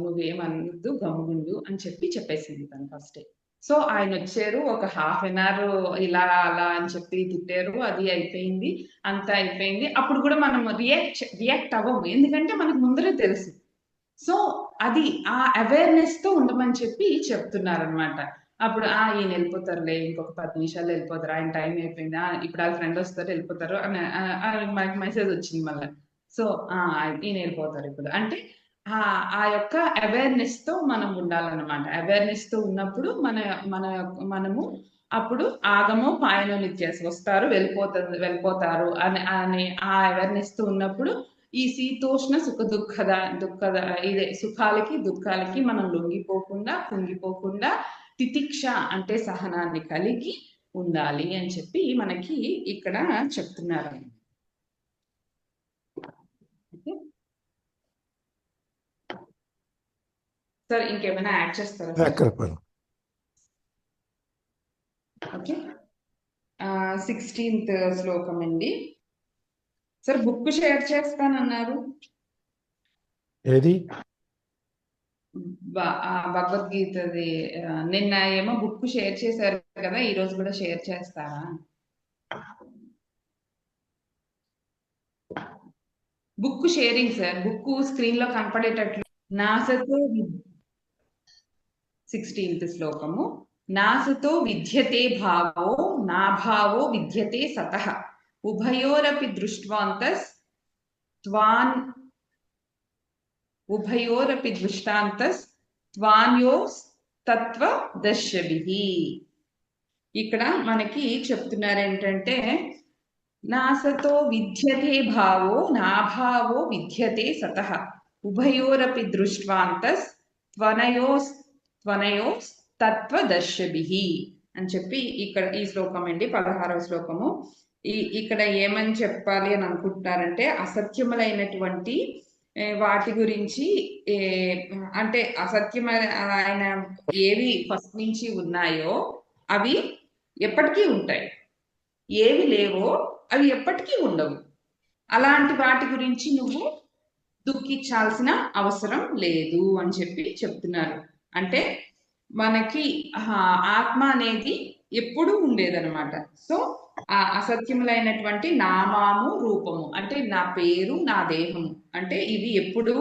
నువ్వేమనద్దు గమ్ముగుండు అని చెప్పేసింది తను ఫస్టే. సో ఆయన వచ్చారు, ఒక హాఫ్ అన్ అవర్ ఇలా అలా అని చెప్పి తిట్టారు, అది అయిపోయింది, అంతా అయిపోయింది. అప్పుడు కూడా మనం రియాక్ట్ అవ్వము, ఎందుకంటే మనకు ముందరే తెలుసు. సో అది ఆ అవేర్నెస్ తో ఉండమని చెప్పి చెప్తున్నారనమాట. అప్పుడు ఈయన వెళ్ళిపోతారులే, ఇంకొక 10 నిమిషాల్లో వెళ్ళిపోతారు, ఆయన టైం అయిపోయింది, ఇప్పుడు వాళ్ళ ఫ్రెండ్ వస్తారు వెళ్ళిపోతారు అని మనకి మెసేజ్ వచ్చింది మళ్ళీ. సో ఈయన వెళ్ళిపోతారు ఇప్పుడు అంటే ఆ యొక్క అవేర్నెస్ తో మనం ఉండాలన్నమాట. అవేర్నెస్ తో ఉన్నప్పుడు మనము అప్పుడు ఆగమో పాయనో నిత్యాస, వస్తారు వెళ్ళిపోతారు అని ఆ అవేర్నెస్ తో ఉన్నప్పుడు ఈ శీతోష్ణ సుఖ దుఃఖద ఇదే సుఖాలకి దుఃఖాలకి మనం లొంగిపోకుండా కుంగిపోకుండా తితిక్ష అంటే సహనాన్ని కలిగి ఉండాలి అని చెప్పి మనకి ఇక్కడ చెప్తున్నారు. సార్ ఇంకేమైనా యాడ్ చేస్తారా? ఓకే, 16th శ్లోకం అండి. సార్ బుక్ షేర్ చేస్తానన్నారు,
ఏది?
భగవద్గీతది. నిన్న ఏమో బుక్ షేర్ చేశారు కదా, ఈ రోజు కూడా షేర్ చేస్తారా? Book sharing sir, book screen లో కనపడేటట్లు. నాసతో 16th శ్లోకము, నాసతో విద్యతే భావో నాభావో విద్యతే సతః ఉభయోరపి దృష్టాంతస్ త్వాన్యోస్ తత్వదర్శిభిః. ఇక్కడ మనకి చెప్తున్నారు ఏంటంటే, నాసతో విద్యతే భావో నాభావో విద్యతే సతః ఉభయోరపి దృష్టాంతస్ త్వనయోస్ తత్వదర్శిభిః అని చెప్పి ఇక్కడ ఈ శ్లోకం అండి, 16వ శ్లోకము. ఇక్కడ ఏమని చెప్పాలి అని అనుకుంటున్నారంటే, అసత్యములైనటువంటి వాటి గురించి, అంటే అసత్యమైన ఏవి ఫస్ట్ నుంచి ఉన్నాయో అవి ఎప్పటికీ ఉంటాయి, ఏవి లేవో అవి ఎప్పటికీ ఉండవు. అలాంటి వాటి గురించి నువ్వు దుఃఖించాల్సిన అవసరం లేదు అని చెప్పి చెప్తున్నారు. అంటే మనకి ఆత్మ అనేది ఎప్పుడూ ఉండేదన్నమాట. సో ఆ అసత్యములైనటువంటి నామము రూపము అంటే నా పేరు నా దేహము అంటే ఇవి ఎప్పుడూ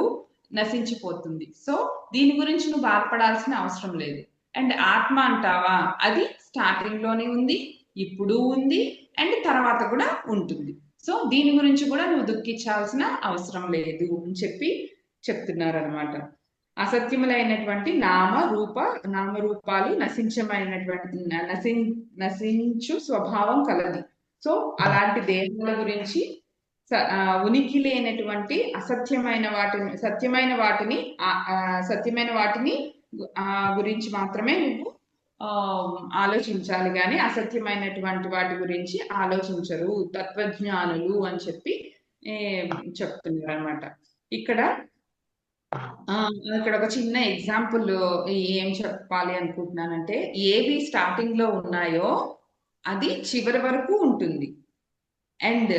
నశించిపోతుంది. సో దీని గురించి నువ్వు బాధపడాల్సిన అవసరం లేదు. అండ్ ఆత్మ అంటావా, అది స్టార్టింగ్ లోనే ఉంది, ఇప్పుడు ఉంది, అండ్ తర్వాత కూడా ఉంటుంది. సో దీని గురించి కూడా నువ్వు దుఃఖించాల్సిన అవసరం లేదు అని చెప్పి చెప్తున్నారు అనమాట. అసత్యములైనటువంటి నామరూపాలు నశించు స్వభావం కలది. సో అలాంటి దేహాల గురించి ఉనికి లేనటువంటి సత్యమైన వాటిని గురించి మాత్రమే నువ్వు ఆలోచించాలి, కానీ అసత్యమైనటువంటి వాటి గురించి ఆలోచించరు తత్వజ్ఞానులు అని చెప్పి చెప్తున్నారు అనమాట. ఇక్కడ ఒక చిన్న ఎగ్జాంపుల్ ఏం చెప్పాలి అనుకుంటున్నానంటే, ఏవి స్టార్టింగ్ లో ఉన్నాయో అది చివరి వరకు ఉంటుంది, అండ్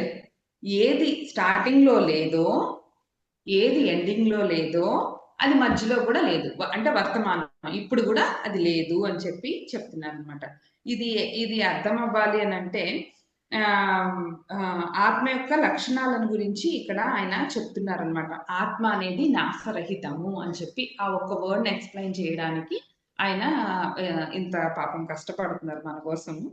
ఏది స్టార్టింగ్ లో లేదో, ఏది ఎండింగ్ లో లేదో అది మధ్యలో కూడా లేదు, అంటే వర్తమానం ఇప్పుడు కూడా అది లేదు అని చెప్పి చెప్తున్నారు అనమాట. ఇది అర్థం అవ్వాలి అని అంటే, ఆత్మ యొక్క లక్షణాలను గురించి ఇక్కడ ఆయన చెప్తున్నారనమాట. ఆత్మ అనేది నాశరహితము అని చెప్పి ఆ ఒక్క వర్డ్ని ఎక్స్ప్లెయిన్ చేయడానికి ఆయన ఇంత పాపం కష్టపడుతున్నారు మన కోసము.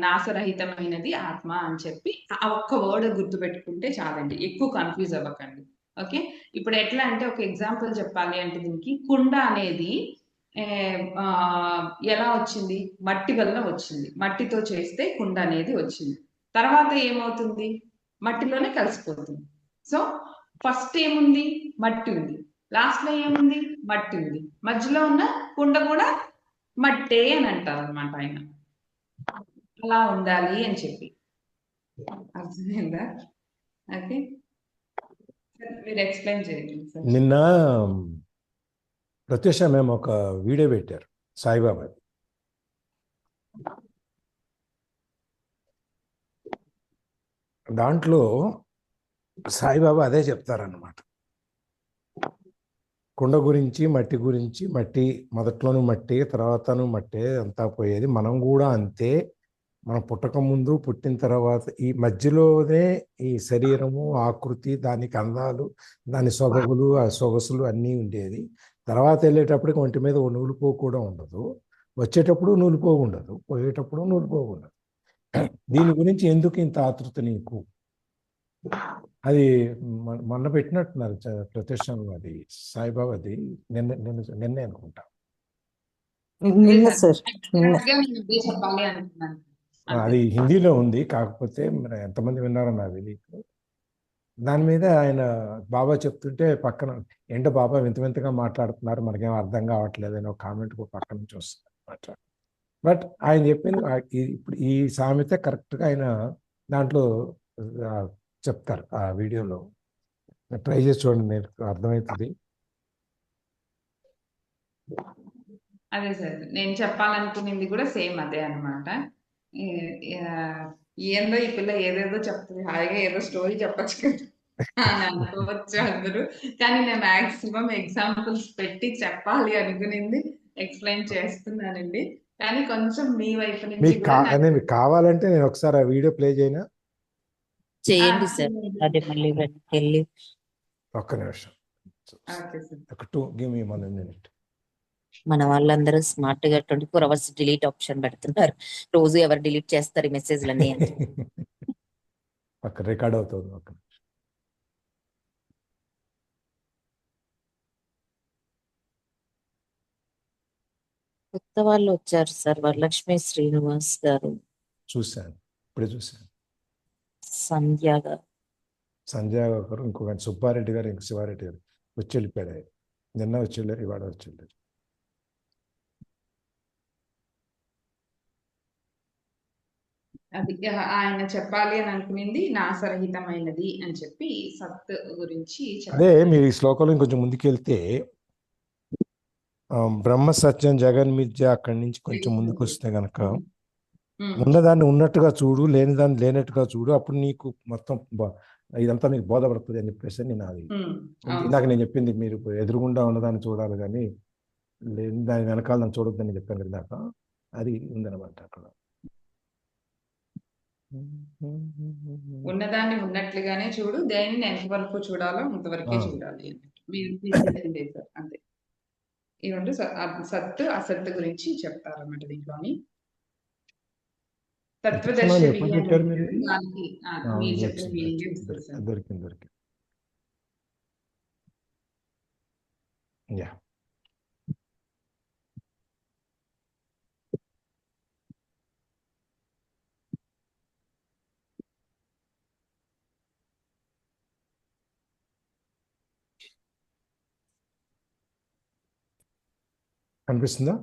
నాశరహితమైనది ఆత్మ అని చెప్పి ఆ ఒక్క వర్డ్ గుర్తుపెట్టుకుంటే చాలండి, ఎక్కువ కన్ఫ్యూజ్ అవ్వకండి. ఓకే, ఇప్పుడు ఎట్లా అంటే ఒక ఎగ్జాంపుల్ చెప్పాలి అంటే దీనికి కుండ అనేది ఎలా వచ్చింది? మట్టి వల్ల వచ్చింది. మట్టితో చేస్తే కుండ అనేది వచ్చింది. తర్వాత ఏమవుతుంది? మట్టిలోనే కలిసిపోతుంది. సో ఫస్ట్ ఏముంది? మట్టి ఉంది. లాస్ట్ లో ఏముంది? మట్టి ఉంది. మధ్యలో ఉన్న కుండ కూడా మట్టే అని అంటారు అనమాట ఆయన. అలా ఉండాలి అని చెప్పి. అర్థమైందా? ఓకే, మీరు ఎక్స్ప్లెయిన్ చేయండి సార్.
నిన్న ప్రత్యూష మేము ఒక వీడియో పెట్టారు సాయిబాబాది. దాంట్లో సాయిబాబా అదే చెప్తారన్నమాట. కుండ గురించి, మట్టి గురించి. మట్టి మొదట్లోనూ మట్టి, తర్వాతను మట్టే అంతా పోయేది. మనం కూడా అంతే. మనం పుట్టక ముందు, పుట్టిన తర్వాత ఈ మధ్యలోనే ఈ శరీరము, ఆకృతి, దానికి అందాలు, దాని సొగగులు, ఆ సొగసులు అన్నీ ఉండేది. తర్వాత వెళ్ళేటప్పటికి ఒంటి మీద ఓ నూలుపో కూడా ఉండదు. వచ్చేటప్పుడు నూలుపో ఉండదు, పోయేటప్పుడు నూలుపో ఉండదు. దీని గురించి ఎందుకు ఇంత ఆతృత నీకు? అది మొన్న పెట్టినట్టున్నారు ప్రత్యక్షం. అది సాయిబాబాది నిన్నే అనుకుంటా.
చెప్పాలి అనుకున్నాను.
అది హిందీలో ఉంది, కాకపోతే మరి ఎంతమంది విన్నారో నాకు తెలియదు. దాని మీద ఆయన బాబా చెప్తుంటే పక్కన ఏంటో బాబా వింత వింతగా మాట్లాడుతున్నారు, మనకేం అర్థం కావట్లేదు అని ఒక కామెంట్ పక్కన నుంచి వస్తుంది అనమాట. బట్ ఆయన చెప్పింది ఇప్పుడు ఈ సామెత కరెక్ట్గా ఆయన దాంట్లో చెప్తారు ఆ వీడియోలో. ట్రై చేసి చూడండి, మీరు అర్థమవుతుంది.
అదే సార్, నేను చెప్పాలనుకునేది కూడా సేమ్ అదే అనమాట. ఏందో ఈ పిల్ల ఏదేదో చెప్తుంది, హాయిగా ఏదో స్టోరీ చెప్పచ్చు కదా అని అనుకోవచ్చు అందరూ. కానీ నేను మాక్సిమం ఎగ్జాంపుల్స్ పెట్టి చెప్పాలి అనుకునింది ఎక్స్ప్లెయిన్ చేస్తున్నానండి. కానీ కొంచెం మీ వైపు నుంచి
మీకు కావాలంటే నేను ఒకసారి ఆ వీడియో ప్లే చేయనా?
చేయండి సార్. అదే మళ్ళీ వెళ్ళి
ఒక్క నిమిషం. Give me 1 minute.
మన వాళ్ళందరూ స్మార్ట్ గా 24 hours డిలీట్ ఆప్షన్ పెడుతున్నారు. రోజు ఎవరు డిలీట్ చేస్తారు ఈ మెసేజ్లన్నీ?
పక్క రికార్డ్ అవుతుంది. ఒక
కొత్త వాళ్ళు వచ్చారు సార్. వరలక్ష్మి శ్రీనివాస్ గారు
చూశాను, ఇప్పుడే చూశాను.
సంధ్య గారు,
ఇంకొక సుబ్బారెడ్డి గారు, ఇంక శివారెడ్డి గారు వచ్చి వెళ్ళిపోయారు. నిన్న వచ్చి వెళ్ళారు, ఇవాళ వచ్చి వెళ్ళారు.
అది ఆయన చెప్పాలి అని అనుకునింది నాశరహితమైనది అని చెప్పి సత్ గురించి.
అదే మీరు ఈ శ్లోకంలో కొంచెం ముందుకెళ్తే బ్రహ్మ సత్యం జగన్ మిథ్య, అక్కడి నుంచి కొంచెం ముందుకు వస్తే గనక ఉన్నదాన్ని ఉన్నట్టుగా చూడు, లేనిదాన్ని లేనట్టుగా చూడు, అప్పుడు నీకు మొత్తం ఇదంతా నీకు బోధపడుతుంది అని చెప్పేసి నేను అది ఇందాక నేను చెప్పింది. మీరు ఎదురుగుండా ఉన్నదాన్ని చూడాలి కానీ లేని దాని వెనకాల దాన్ని చూడొద్దని చెప్పాను ఇందాక. అది ఉందన్నమాట అక్కడ.
ఉన్నదాన్ని ఉన్నట్లుగానే చూడు, దేనిని ఎంతవరకు చూడాలో అంతవరకే చూడాలి. మీరు తీసుకెళ్ళిందే సార్, అంతే. ఈ రెండు సత్తు అసత్తు గురించి చెప్తారన్నమాట దీంట్లోని. తత్వదర్శి
దొరికింది. యా, కనిపిస్తుందా?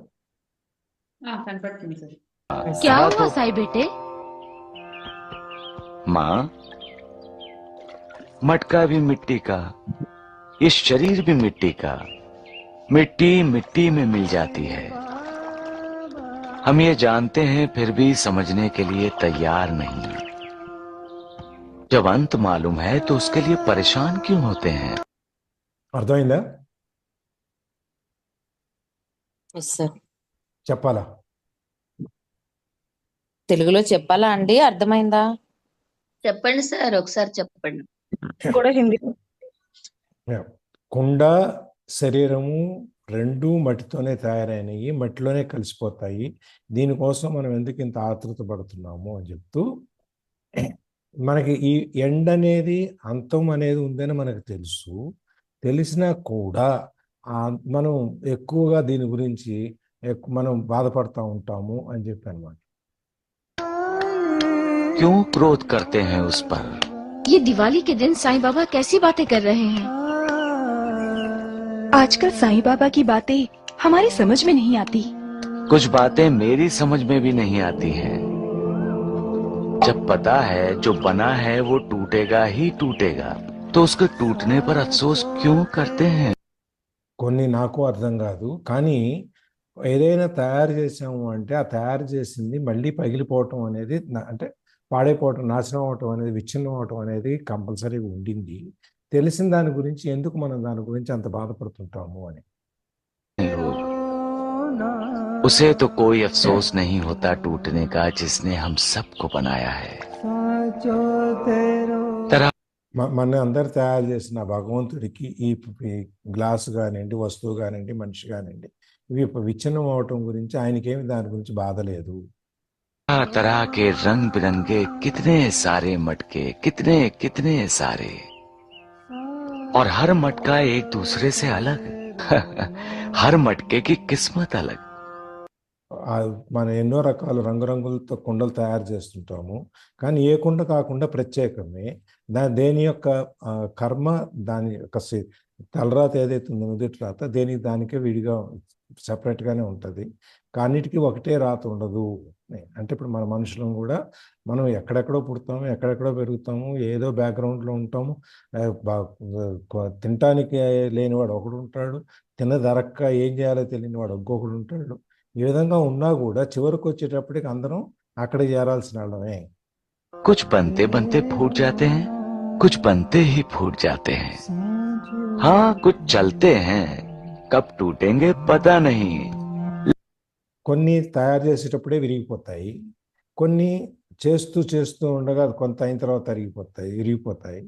కనపడుతుంది సార్.
क्या हुआ साई बेटे?
माँ, मटका भी मिट्टी का, ये शरीर भी मिट्टी का, मिट्टी मिट्टी में मिल जाती है। हम ये जानते हैं, फिर भी समझने के लिए तैयार नहीं। जब अंत मालूम है तो उसके लिए परेशान क्यों होते हैं?
అర్థమైందా?
సార్
చెప్పాలా?
తెలుగులో చెప్పాలా అండి? అర్థమైందా?
చెప్పండి సార్, ఒకసారి చెప్పండి.
కూడా హిందీ.
కుండ శరీరము రెండు మట్టితోనే తయారైనవి, మట్టిలోనే కలిసిపోతాయి. దీనికోసం మనం ఎందుకు ఇంత ఆతృత పడుతున్నాము అని చెప్తూ, మనకి ఈ ఎండ్ అనేది అంతం అనేది ఉందని మనకు తెలుసు. తెలిసినా కూడా మనం ఎక్కువగా దీని గురించి మనం బాధపడతా ఉంటాము అని చెప్పి అన్నమాట.
क्यों क्रोध करते हैं उस पर?
ये दिवाली के दिन साईं बाबा कैसी बातें कर रहे हैं?
आजकल साईं बाबा की बातें हमारी समझ में नहीं आती।
कुछ बातें मेरी समझ में भी नहीं आती हैं। जब पता है जो बना है वो टूटेगा ही टूटेगा, तो उसके टूटने पर अफसोस क्यों करते हैं?
కొన్ని నాకు అర్థం కాదు, కానీ ఏదైనా తయారు చేసాము అంటే ఆ తయారు చేసింది మళ్ళీ పగిలిపోవటం అనేది అంటే పాడైపోవటం, నాశనం అవటం అనేది, విచ్ఛిన్నం అవటం అనేది కంపల్సరీగా ఉండింది. తెలిసిన దాని గురించి ఎందుకు మనం దాని గురించి అంత బాధపడుతుంటాము అని.
उसे तो कोई अफसोस नहीं होता टूटने का जिसने हम सबको बनाया है।
మన అందరు తయారు చేసిన భగవంతుడికి ఈ గ్లాసు కానివ్వండి, వస్తువు కానివ్వండి, మనిషి కానివ్వండి, ఇవి విచ్ఛిన్నం అవటం గురించి ఆయనకేమి దాని గురించి బాధ లేదు.
तरह तरह के रंग बिरंगे कितने सारे मटके, कितने कितने सारे, और हर मटका एक दूसरे से अलग। हर मटके की किस्मत अलग।
మనం ఎన్నో రకాల రంగురంగులతో కుండలు తయారు చేస్తుంటాము, కానీ ఏ కుండ కాకుండా ప్రత్యేకమే. దేని యొక్క కర్మ, దాని యొక్క తలరాత ఏదైతే ఉందో నుదుటి రాత, దానికే విడిగా సపరేట్గానే ఉంటుంది. అన్నిటికీ ఒకటే రాత ఉండదు. అంటే ఇప్పుడు మన మనుషులం కూడా మనం ఎక్కడెక్కడో పుడతాము, ఎక్కడెక్కడో పెరుగుతాము, ఏదో బ్యాక్గ్రౌండ్లో ఉంటాము. తినటానికి లేనివాడు ఒకడు ఉంటాడు, తినదరక్క ఏం చేయాలో తెలియని వాడు ఇంకొకడు ఉంటాడు. ఈ విధంగా ఉన్నా కూడా చివరికి వచ్చేటప్పటికి అందరం అక్కడ చేరాల్సిన వాళ్ళమే.
कुछ बनते बनते फूट जाते हैं, कुछ बनते ही फूट जाते हैं। हाँ, कुछ चलते हैं, कब टूटेंगे पता नहीं।
కొన్ని తయారు చేసేటప్పుడే విరిగిపోతాయి, కొన్ని చేస్తూ చేస్తూ ఉండగా కొంత అయిన తర్వాత విరిగిపోతాయి,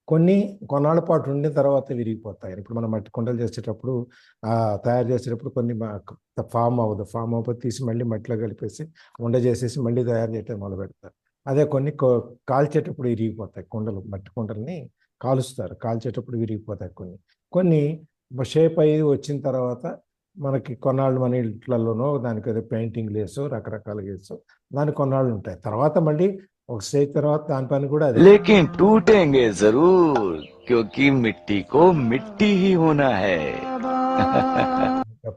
కొన్ని కొన్నాళ్ళ పాటు ఉండిన తర్వాత విరిగిపోతాయి. ఇప్పుడు మనం మట్టి కుండలు చేసేటప్పుడు తయారు చేసేటప్పుడు కొన్ని ఫామ్ అవ్వదు, తీసి మళ్ళీ మట్టిలో కలిపేసి ఉండ చేసేసి మళ్ళీ తయారు చేయటం మొదలు పెడతారు. అదే కొన్ని కాల్చేటప్పుడు విరిగిపోతాయి. మట్టి కుండల్ని కాలుస్తారు, కాల్చేటప్పుడు విరిగిపోతాయి. కొన్ని షేప్ అయ్యి వచ్చిన తర్వాత మనకి కొన్నాళ్ళు మన ఇంట్లలోనో దానికి ఏదో పెయింటింగ్ వేసో రకరకాలుగా వేసో దానికి కొన్నాళ్ళు ఉంటాయి. తర్వాత మళ్ళీ ఒక స్టేజ్ తర్వాత దాని పని కూడా అదే.
लेकिन टूटेंगे जरूर, क्योंकि मिट्टी को मिट्टी ही होना है।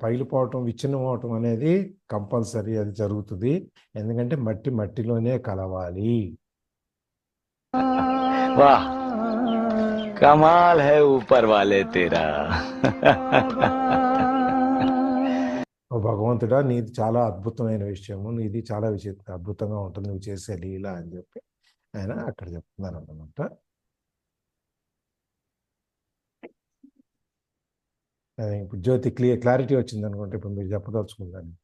పగిలిపోవటం, విచ్ఛిన్నం అవటం అనేది కంపల్సరీ, అది జరుగుతుంది. ఎందుకంటే మట్టిలోనే కలవాలి.
वाह, कमाल है ऊपर वाले तेरा।
భగవంతుడా, నీది చాలా అద్భుతమైన విషయము, నీది చాలా అద్భుతంగా ఉంటుంది నువ్వు చేసే లీల అని చెప్పి ఆయన అక్కడ చెప్తున్నారు అన్నమాట. ఇప్పుడు జ్యోతి క్లారిటీ వచ్చింది అనుకుంటే ఇప్పుడు మీరు చెప్పదలుచుకుందాన్ని.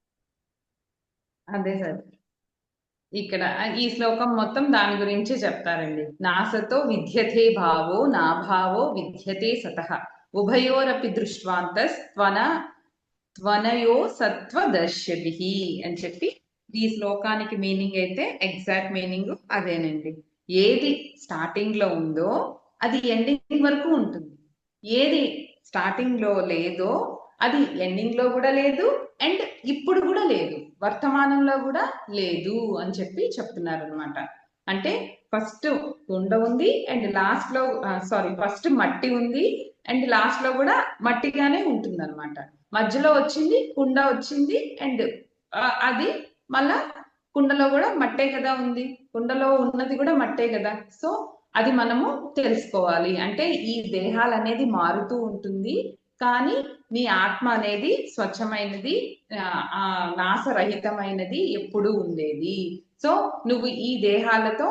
అదే సార్, ఇక్కడ ఈ శ్లోకం మొత్తం దాని గురించే చెప్తారండి. నాసతో విద్యతే భావో నాభావో విద్యతే సతః ఉభయోరపి దృష్ట్వాంతస్త్వనయో సత్వదర్శిభిః అని చెప్పి ఈ శ్లోకానికి మీనింగ్ అయితే ఎగ్జాక్ట్ మీనింగ్ అదేనండి. ఏది స్టార్టింగ్ లో ఉందో అది ఎండింగ్ వరకు ఉంటుంది, ఏది స్టార్టింగ్ లో లేదో అది ఎండింగ్ లో కూడా లేదు, అండ్ ఇప్పుడు కూడా లేదు, వర్తమానంలో కూడా లేదు అని చెప్పి చెప్తున్నారు అనమాట. అంటే ఫస్ట్ కుండ ఉంది అండ్ లాస్ట్ లో ఫస్ట్ మట్టి ఉంది అండ్ లాస్ట్ లో కూడా మట్టిగానే ఉంటుంది అనమాట. మధ్యలో వచ్చింది కుండ వచ్చింది అండ్ అది మళ్ళా కుండలో కూడా మట్టే కదా ఉంది, కుండలో ఉన్నది కూడా మట్టే కదా. సో అది మనము తెలుసుకోవాలి. అంటే ఈ దేహాలు అనేది మారుతూ ఉంటుంది, కానీ నీ ఆత్మ అనేది స్వచ్ఛమైనది, నాశరహితమైనది, ఎప్పుడు ఉండేది. సో నువ్వు ఈ దేహాలతో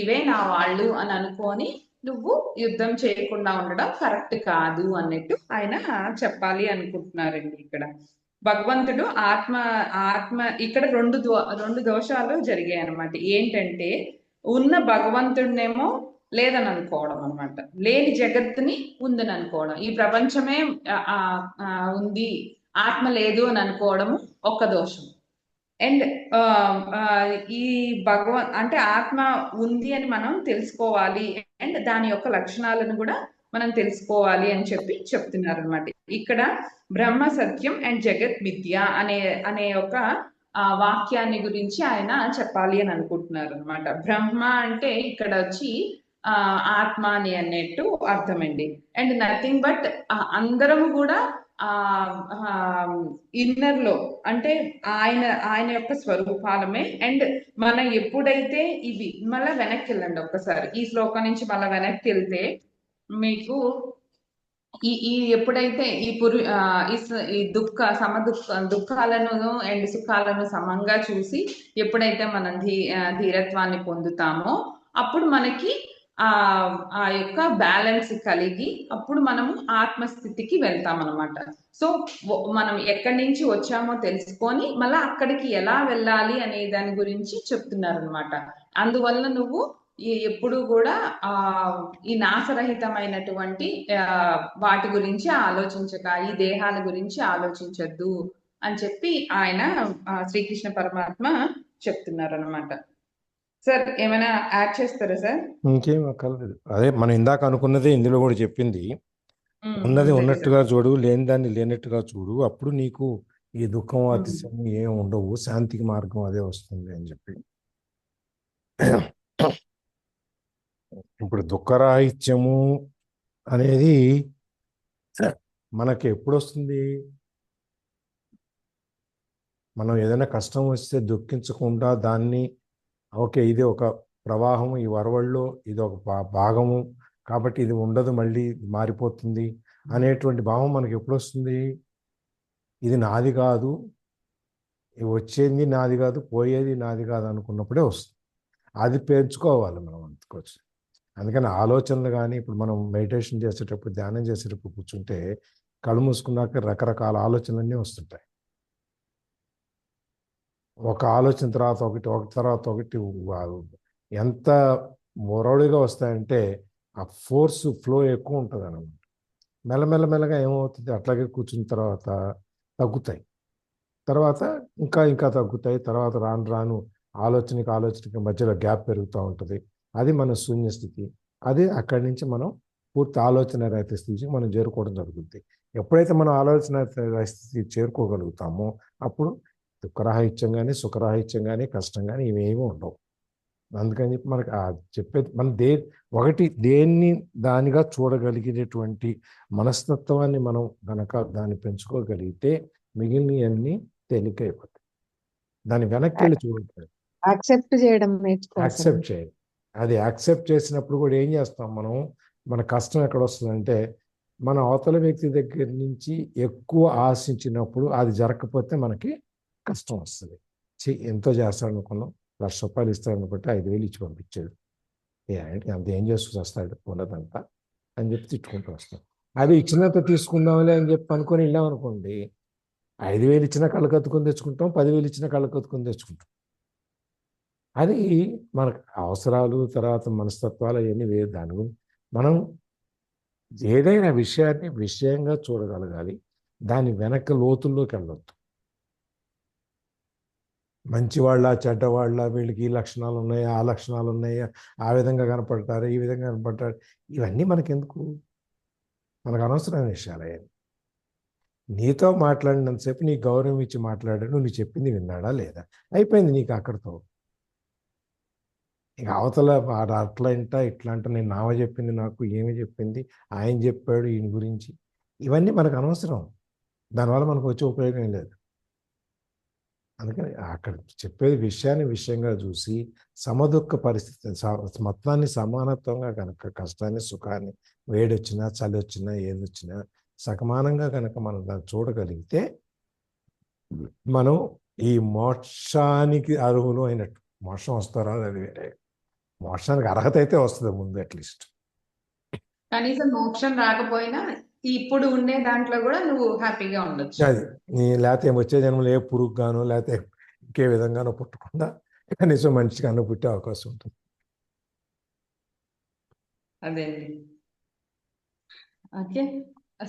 ఇవే నా వాళ్ళు అని అనుకొని నువ్వు యుద్ధం చేయకుండా ఉండడం కరెక్ట్ కాదు అన్నట్టు ఆయన చెప్పాలి అనుకుంటున్నారండి ఇక్కడ. భగవంతుడు ఆత్మ ఆత్మ ఇక్కడ రెండు దోషాలు జరిగాయి అనమాట. ఏంటంటే ఉన్న భగవంతుడినేమో లేదని అనుకోవడం అనమాట, లేని జగత్తుని ఉందని అనుకోవడం, ఈ ప్రపంచమే ఉంది ఆత్మ లేదు అని అనుకోవడము ఒక దోషం. అండ్ ఈ అంటే ఆత్మ ఉంది అని మనం తెలుసుకోవాలి, అండ్ దాని యొక్క లక్షణాలను కూడా మనం తెలుసుకోవాలి అని చెప్తున్నారు అనమాట. ఇక్కడ బ్రహ్మ సత్యం అండ్ జగత్ మిథ్య అనే ఒక వాక్యాన్ని గురించి ఆయన చెప్పాలి అని అనుకుంటున్నారు అనమాట. బ్రహ్మ అంటే ఇక్కడ వచ్చి ఆత్మ అని అన్నట్టు అర్థమండి. అండ్ నథింగ్ బట్ అందరము కూడా ఇన్నర్ లో అంటే ఆయన యొక్క స్వరూపాలమే. అండ్ మనం ఎప్పుడైతే ఇవి మళ్ళీ వెనక్కి వెళ్ళండి ఒక్కసారి, ఈ శ్లోకం నుంచి మళ్ళీ వెనక్కి వెళ్తే మీకు ఈ ఎప్పుడైతే ఈ దుఃఖాలను అండ్ సుఖాలను సమంగా చూసి ఎప్పుడైతే మనం ధీరత్వాన్ని పొందుతామో అప్పుడు మనకి ఆ యొక్క బ్యాలెన్స్ కలిగి అప్పుడు మనము ఆత్మస్థితికి వెళ్తాం అనమాట. సో మనం ఎక్కడి నుంచి వచ్చామో తెలుసుకొని మళ్ళీ అక్కడికి ఎలా వెళ్ళాలి అనే దాని గురించి చెప్తున్నారు అనమాట. అందువల్ల నువ్వు ఎప్పుడు కూడా ఈ నాశరహితమైనటువంటి వాటి గురించి ఆలోచించక ఈ దేహాల గురించి ఆలోచించద్దు అని చెప్పి ఆయన శ్రీకృష్ణ పరమాత్మ చెప్తున్నారు అనమాట. సార్ ఏమైనా యాడ్ చేస్తారా సార్?
ఇంకేం అక్కర్లేదు, అదే మనం ఇందాక అనుకున్నదే ఇందులో కూడా చెప్పింది. ఉన్నది ఉన్నట్టుగా చూడు, లేని దాన్ని లేనట్టుగా చూడు, అప్పుడు నీకు ఈ దుఃఖం అతిశయం ఏం ఉండవు, శాంతికి మార్గం అదే వస్తుంది అని చెప్పి. ఇప్పుడు దుఃఖరాహిత్యము అనేది మనకి ఎప్పుడు వస్తుంది? మనం ఏదైనా కష్టం వస్తే దుఃఖించకుండా దాన్ని ఓకే ఇది ఒక ప్రవాహం, ఈ వరవల్లో ఇది ఒక భాగము కాబట్టి ఇది ఉండదు, మళ్ళీ మారిపోతుంది అనేటువంటి భావం మనకి ఎప్పుడు వస్తుంది? ఇది నాది కాదు, వచ్చేది నాది కాదు, పోయేది నాది కాదు అనుకున్నప్పుడే వస్తుంది. అది పెంచుకోవాలి మనం అందుకోవచ్చు. అందుకని ఆలోచనలు కానీ ఇప్పుడు మనం మెడిటేషన్ చేసేటప్పుడు ధ్యానం చేసేటప్పుడు కూర్చుంటే కళ్ళు మూసుకున్నాక రకరకాల ఆలోచనలన్నీ వస్తుంటాయి. ఒక ఆలోచన తర్వాత ఒకటి, ఒకటి తర్వాత ఒకటి ఎంత మొరడుగా వస్తాయంటే ఆ ఫోర్స్ ఫ్లో ఎక్కువ ఉంటుంది అన్నమాట. మెల్లమెల్లమెల్లగా ఏమవుతుంది, అట్లాగే కూర్చున్న తర్వాత తగ్గుతాయి, తర్వాత ఇంకా తగ్గుతాయి, తర్వాత రాను రాను ఆలోచనకి మధ్యలో గ్యాప్ పెరుగుతూ ఉంటుంది. అది మన శూన్యస్థితి. అది అక్కడి నుంచి మనం పూర్తి ఆలోచన రహిత స్థితికి మనం చేరుకోవడం జరుగుతుంది. ఎప్పుడైతే మనం ఆలోచన రహిత స్థితికి చేరుకోగలుగుతామో అప్పుడు దుఃఖరాహిత్యం కానీ సుఖరాహిత్యం కానీ కష్టం కానీ ఇవేమీ ఉండవు. అందుకని చెప్పి మనకు చెప్పేది మనం ఒకటి దేన్ని దానిగా చూడగలిగేటటువంటి మనస్తత్వాన్ని మనం కనుక దాన్ని పెంచుకోగలిగితే మిగిలినవన్నీ తేలికైపోతాయి. దాన్ని వెనక్కి వెళ్ళి చూడట్లేదు,
యాక్సెప్ట్ చేయడం
యాక్సెప్ట్ చేయాలి. అది యాక్సెప్ట్ చేసినప్పుడు కూడా ఏం చేస్తాం మనం, మన కష్టం ఎక్కడ వస్తుందంటే మన అవతల వ్యక్తి దగ్గర నుంచి ఎక్కువ ఆశించినప్పుడు అది జరగకపోతే మనకి కష్టం వస్తుంది. ఎంతో చేస్తాడు అనుకున్నాం, ₹1,00,000 ఇస్తాడు అనుకుంటే 5,000 ఇచ్చి పంపించాడు, అంత ఏం చేసుకుని వస్తాడు ఉన్నదంతా అని చెప్పి తిట్టుకుంటూ వస్తాం. అది ఇచ్చినంత తీసుకుందాంలే అని చెప్పి అనుకొని వెళ్ళాం అనుకోండి, 5,000 ఇచ్చిన కళ్ళు కత్తుకొని తెచ్చుకుంటాం, 10,000 ఇచ్చిన కళ్ళు కత్తుకొని తెచ్చుకుంటాం. అది మనకు అవసరాలు తర్వాత మనస్తత్వాలు అవన్నీ వేరు. దాని గురించి మనం ఏదైనా విషయాన్ని విషయంగా చూడగలగాలి, దాని వెనక లోతుల్లోకి వెళ్ళొద్దు. మంచివాళ్ళ చెడ్డవాళ్ళ, వీళ్ళకి ఈ లక్షణాలు ఉన్నాయి, ఆ లక్షణాలు ఉన్నాయి, ఆ విధంగా కనపడతారు, ఈ విధంగా కనపడతారు, ఇవన్నీ మనకెందుకు? మనకు అనవసరమైన విషయాలు అయ్యాయి. నీతో మాట్లాడినంతసేపు నీకు గౌరవం ఇచ్చి మాట్లాడాడు, నువ్వు చెప్పింది విన్నాడా లేదా, అయిపోయింది నీకు అక్కడితో. ఇక అవతల అట్లా ఇట్లా అంట, నేను నావ చెప్పింది నాకు ఏమి చెప్పింది, ఆయన చెప్పాడు ఈయన గురించి, ఇవన్నీ మనకు అనవసరం. దానివల్ల మనకు వచ్చే ఉపయోగం లేదు. అందుకని అక్కడ చెప్పేది విషయాన్ని విషయంగా చూసి సమదుఃఖ పరిస్థితి మొత్తాన్ని సమానత్వంగా కనుక కష్టాన్ని సుఖాన్ని వేడొచ్చినా చలి వచ్చినా ఏదొచ్చినా సమానంగా కనుక మనం దాన్ని చూడగలిగితే మనం ఈ మోక్షానికి అర్హులు అయినట్టు. మోక్షం వస్తారా అది వేరే, మోక్షానికి అర్హత అయితే వస్తుంది ముందు అట్లీస్ట్.
కనీసం మోక్షం రాకపోయినా ఇప్పుడు ఉండే దాంట్లో కూడా నువ్వు హ్యాపీగా ఉండొచ్చు.
అది లేకపోతే వచ్చే జన్మలో ఏ పురుగు గానో లేకపోతే ఇంకే విధంగానో పుట్టకుండా కనీసం మనిషిగానో పుట్టే అవకాశం ఉంటుంది.
అదే ఓకే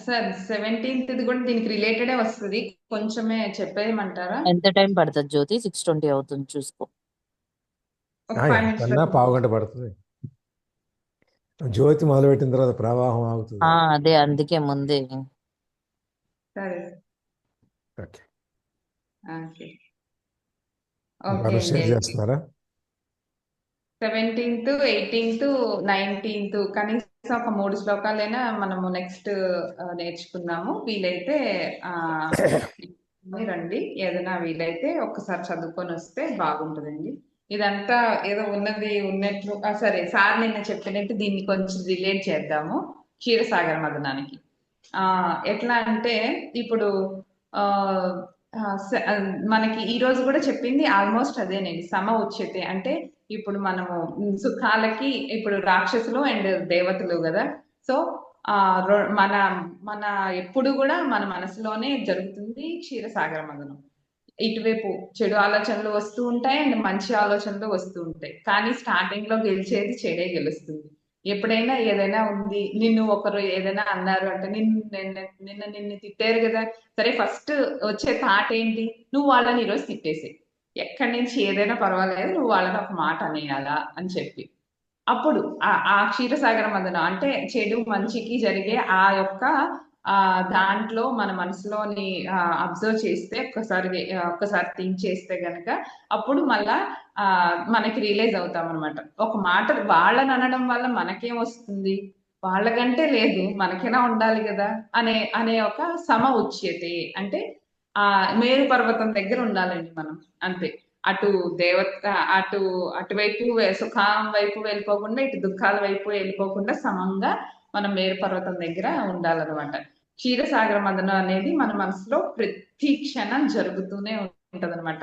సార్. 17th కూడా దీనికి రిలేటెడే వస్తుంది, కొంచెమే చెప్పేయమంటారా?
ఎంత టైం పడుతుంది జ్యోతి? 6:20 అవుతుంది, చూసుకో.
ఒక 5 minutes
కన్నా పావుగంట పడుతుంది. జ్యోతి మొదలుపెట్టిన తర్వాత ప్రవాహం ఆగుతుంది.
అదే అందుకే ముందే.
సరే
ఓకే,
ఓకే
ఇంకా షేర్ చేస్తున్నారా?
17th, 18th, 19th కనీసం ఒక 3 శ్లోకాలైనా మనము నెక్స్ట్ నేర్చుకుందాము. వీలైతే రండి, ఏదైనా వీలైతే ఒక్కసారి చదువుకొని వస్తే బాగుంటుందండి. ఇదంతా ఏదో ఉన్నట్లు సరే సార్ నిన్న చెప్పినట్టు దీన్ని కొంచెం రిలేట్ చేద్దాము క్షీరసాగర మదనానికి. ఎట్లా అంటే ఇప్పుడు మనకి ఈ రోజు కూడా చెప్పింది ఆల్మోస్ట్ అదేనండి, సమ ఉచ్యతే. అంటే ఇప్పుడు మనము సుఖాలకి ఇప్పుడు రాక్షసులు అండ్ దేవతలు కదా. సో మన మన ఎప్పుడు కూడా మన మనసులోనే జరుగుతుంది క్షీరసాగర మదనం. ఇటువైపు చెడు ఆలోచనలు వస్తూ ఉంటాయి అండ్ మంచి ఆలోచనలు వస్తూ ఉంటాయి, కానీ స్టార్టింగ్ లో గెలిచేది చెడే గెలుస్తుంది. ఎప్పుడైనా ఏదైనా ఉంది, నిన్ను ఒకరు ఏదైనా అన్నారు అంటే నిన్ను తిట్టారు కదా, సరే ఫస్ట్ వచ్చే థాట్ ఏంటి? నువ్వు వాళ్ళని ఈరోజు తిట్టేసి ఎక్కడి నుంచి ఏదైనా పర్వాలేదు, నువ్వు వాళ్ళని ఒక మాట అనేయాలా అని చెప్పి, అప్పుడు ఆ క్షీరసాగర మదనం అంటే చెడు మంచికి జరిగే ఆ యొక్క దాంట్లో మన మనసులోని అబ్జర్వ్ చేస్తే ఒక్కసారి థింక్ చేస్తే గనక అప్పుడు మళ్ళా మనకి రియలైజ్ అవుతాం అనమాట. ఒక మాట వాళ్ళని అనడం వల్ల మనకేం వస్తుంది, వాళ్ళకంటే లేదు మనకైనా ఉండాలి కదా అనే ఒక సమ ఉచ్యతే. అంటే మేరు పర్వతం దగ్గర ఉండాలండి మనం, అంతే. అటు అటువైపు సుఖం వైపు వెళ్ళిపోకుండా ఇటు దుఃఖాల వైపు వెళ్ళిపోకుండా సమంగా మనం మేరు పర్వతం దగ్గర ఉండాలన్నమాట. క్షీరసాగర మదనం అనేది మన మనసులో ప్రతి క్షణం జరుగుతూనే ఉంటది అనమాట.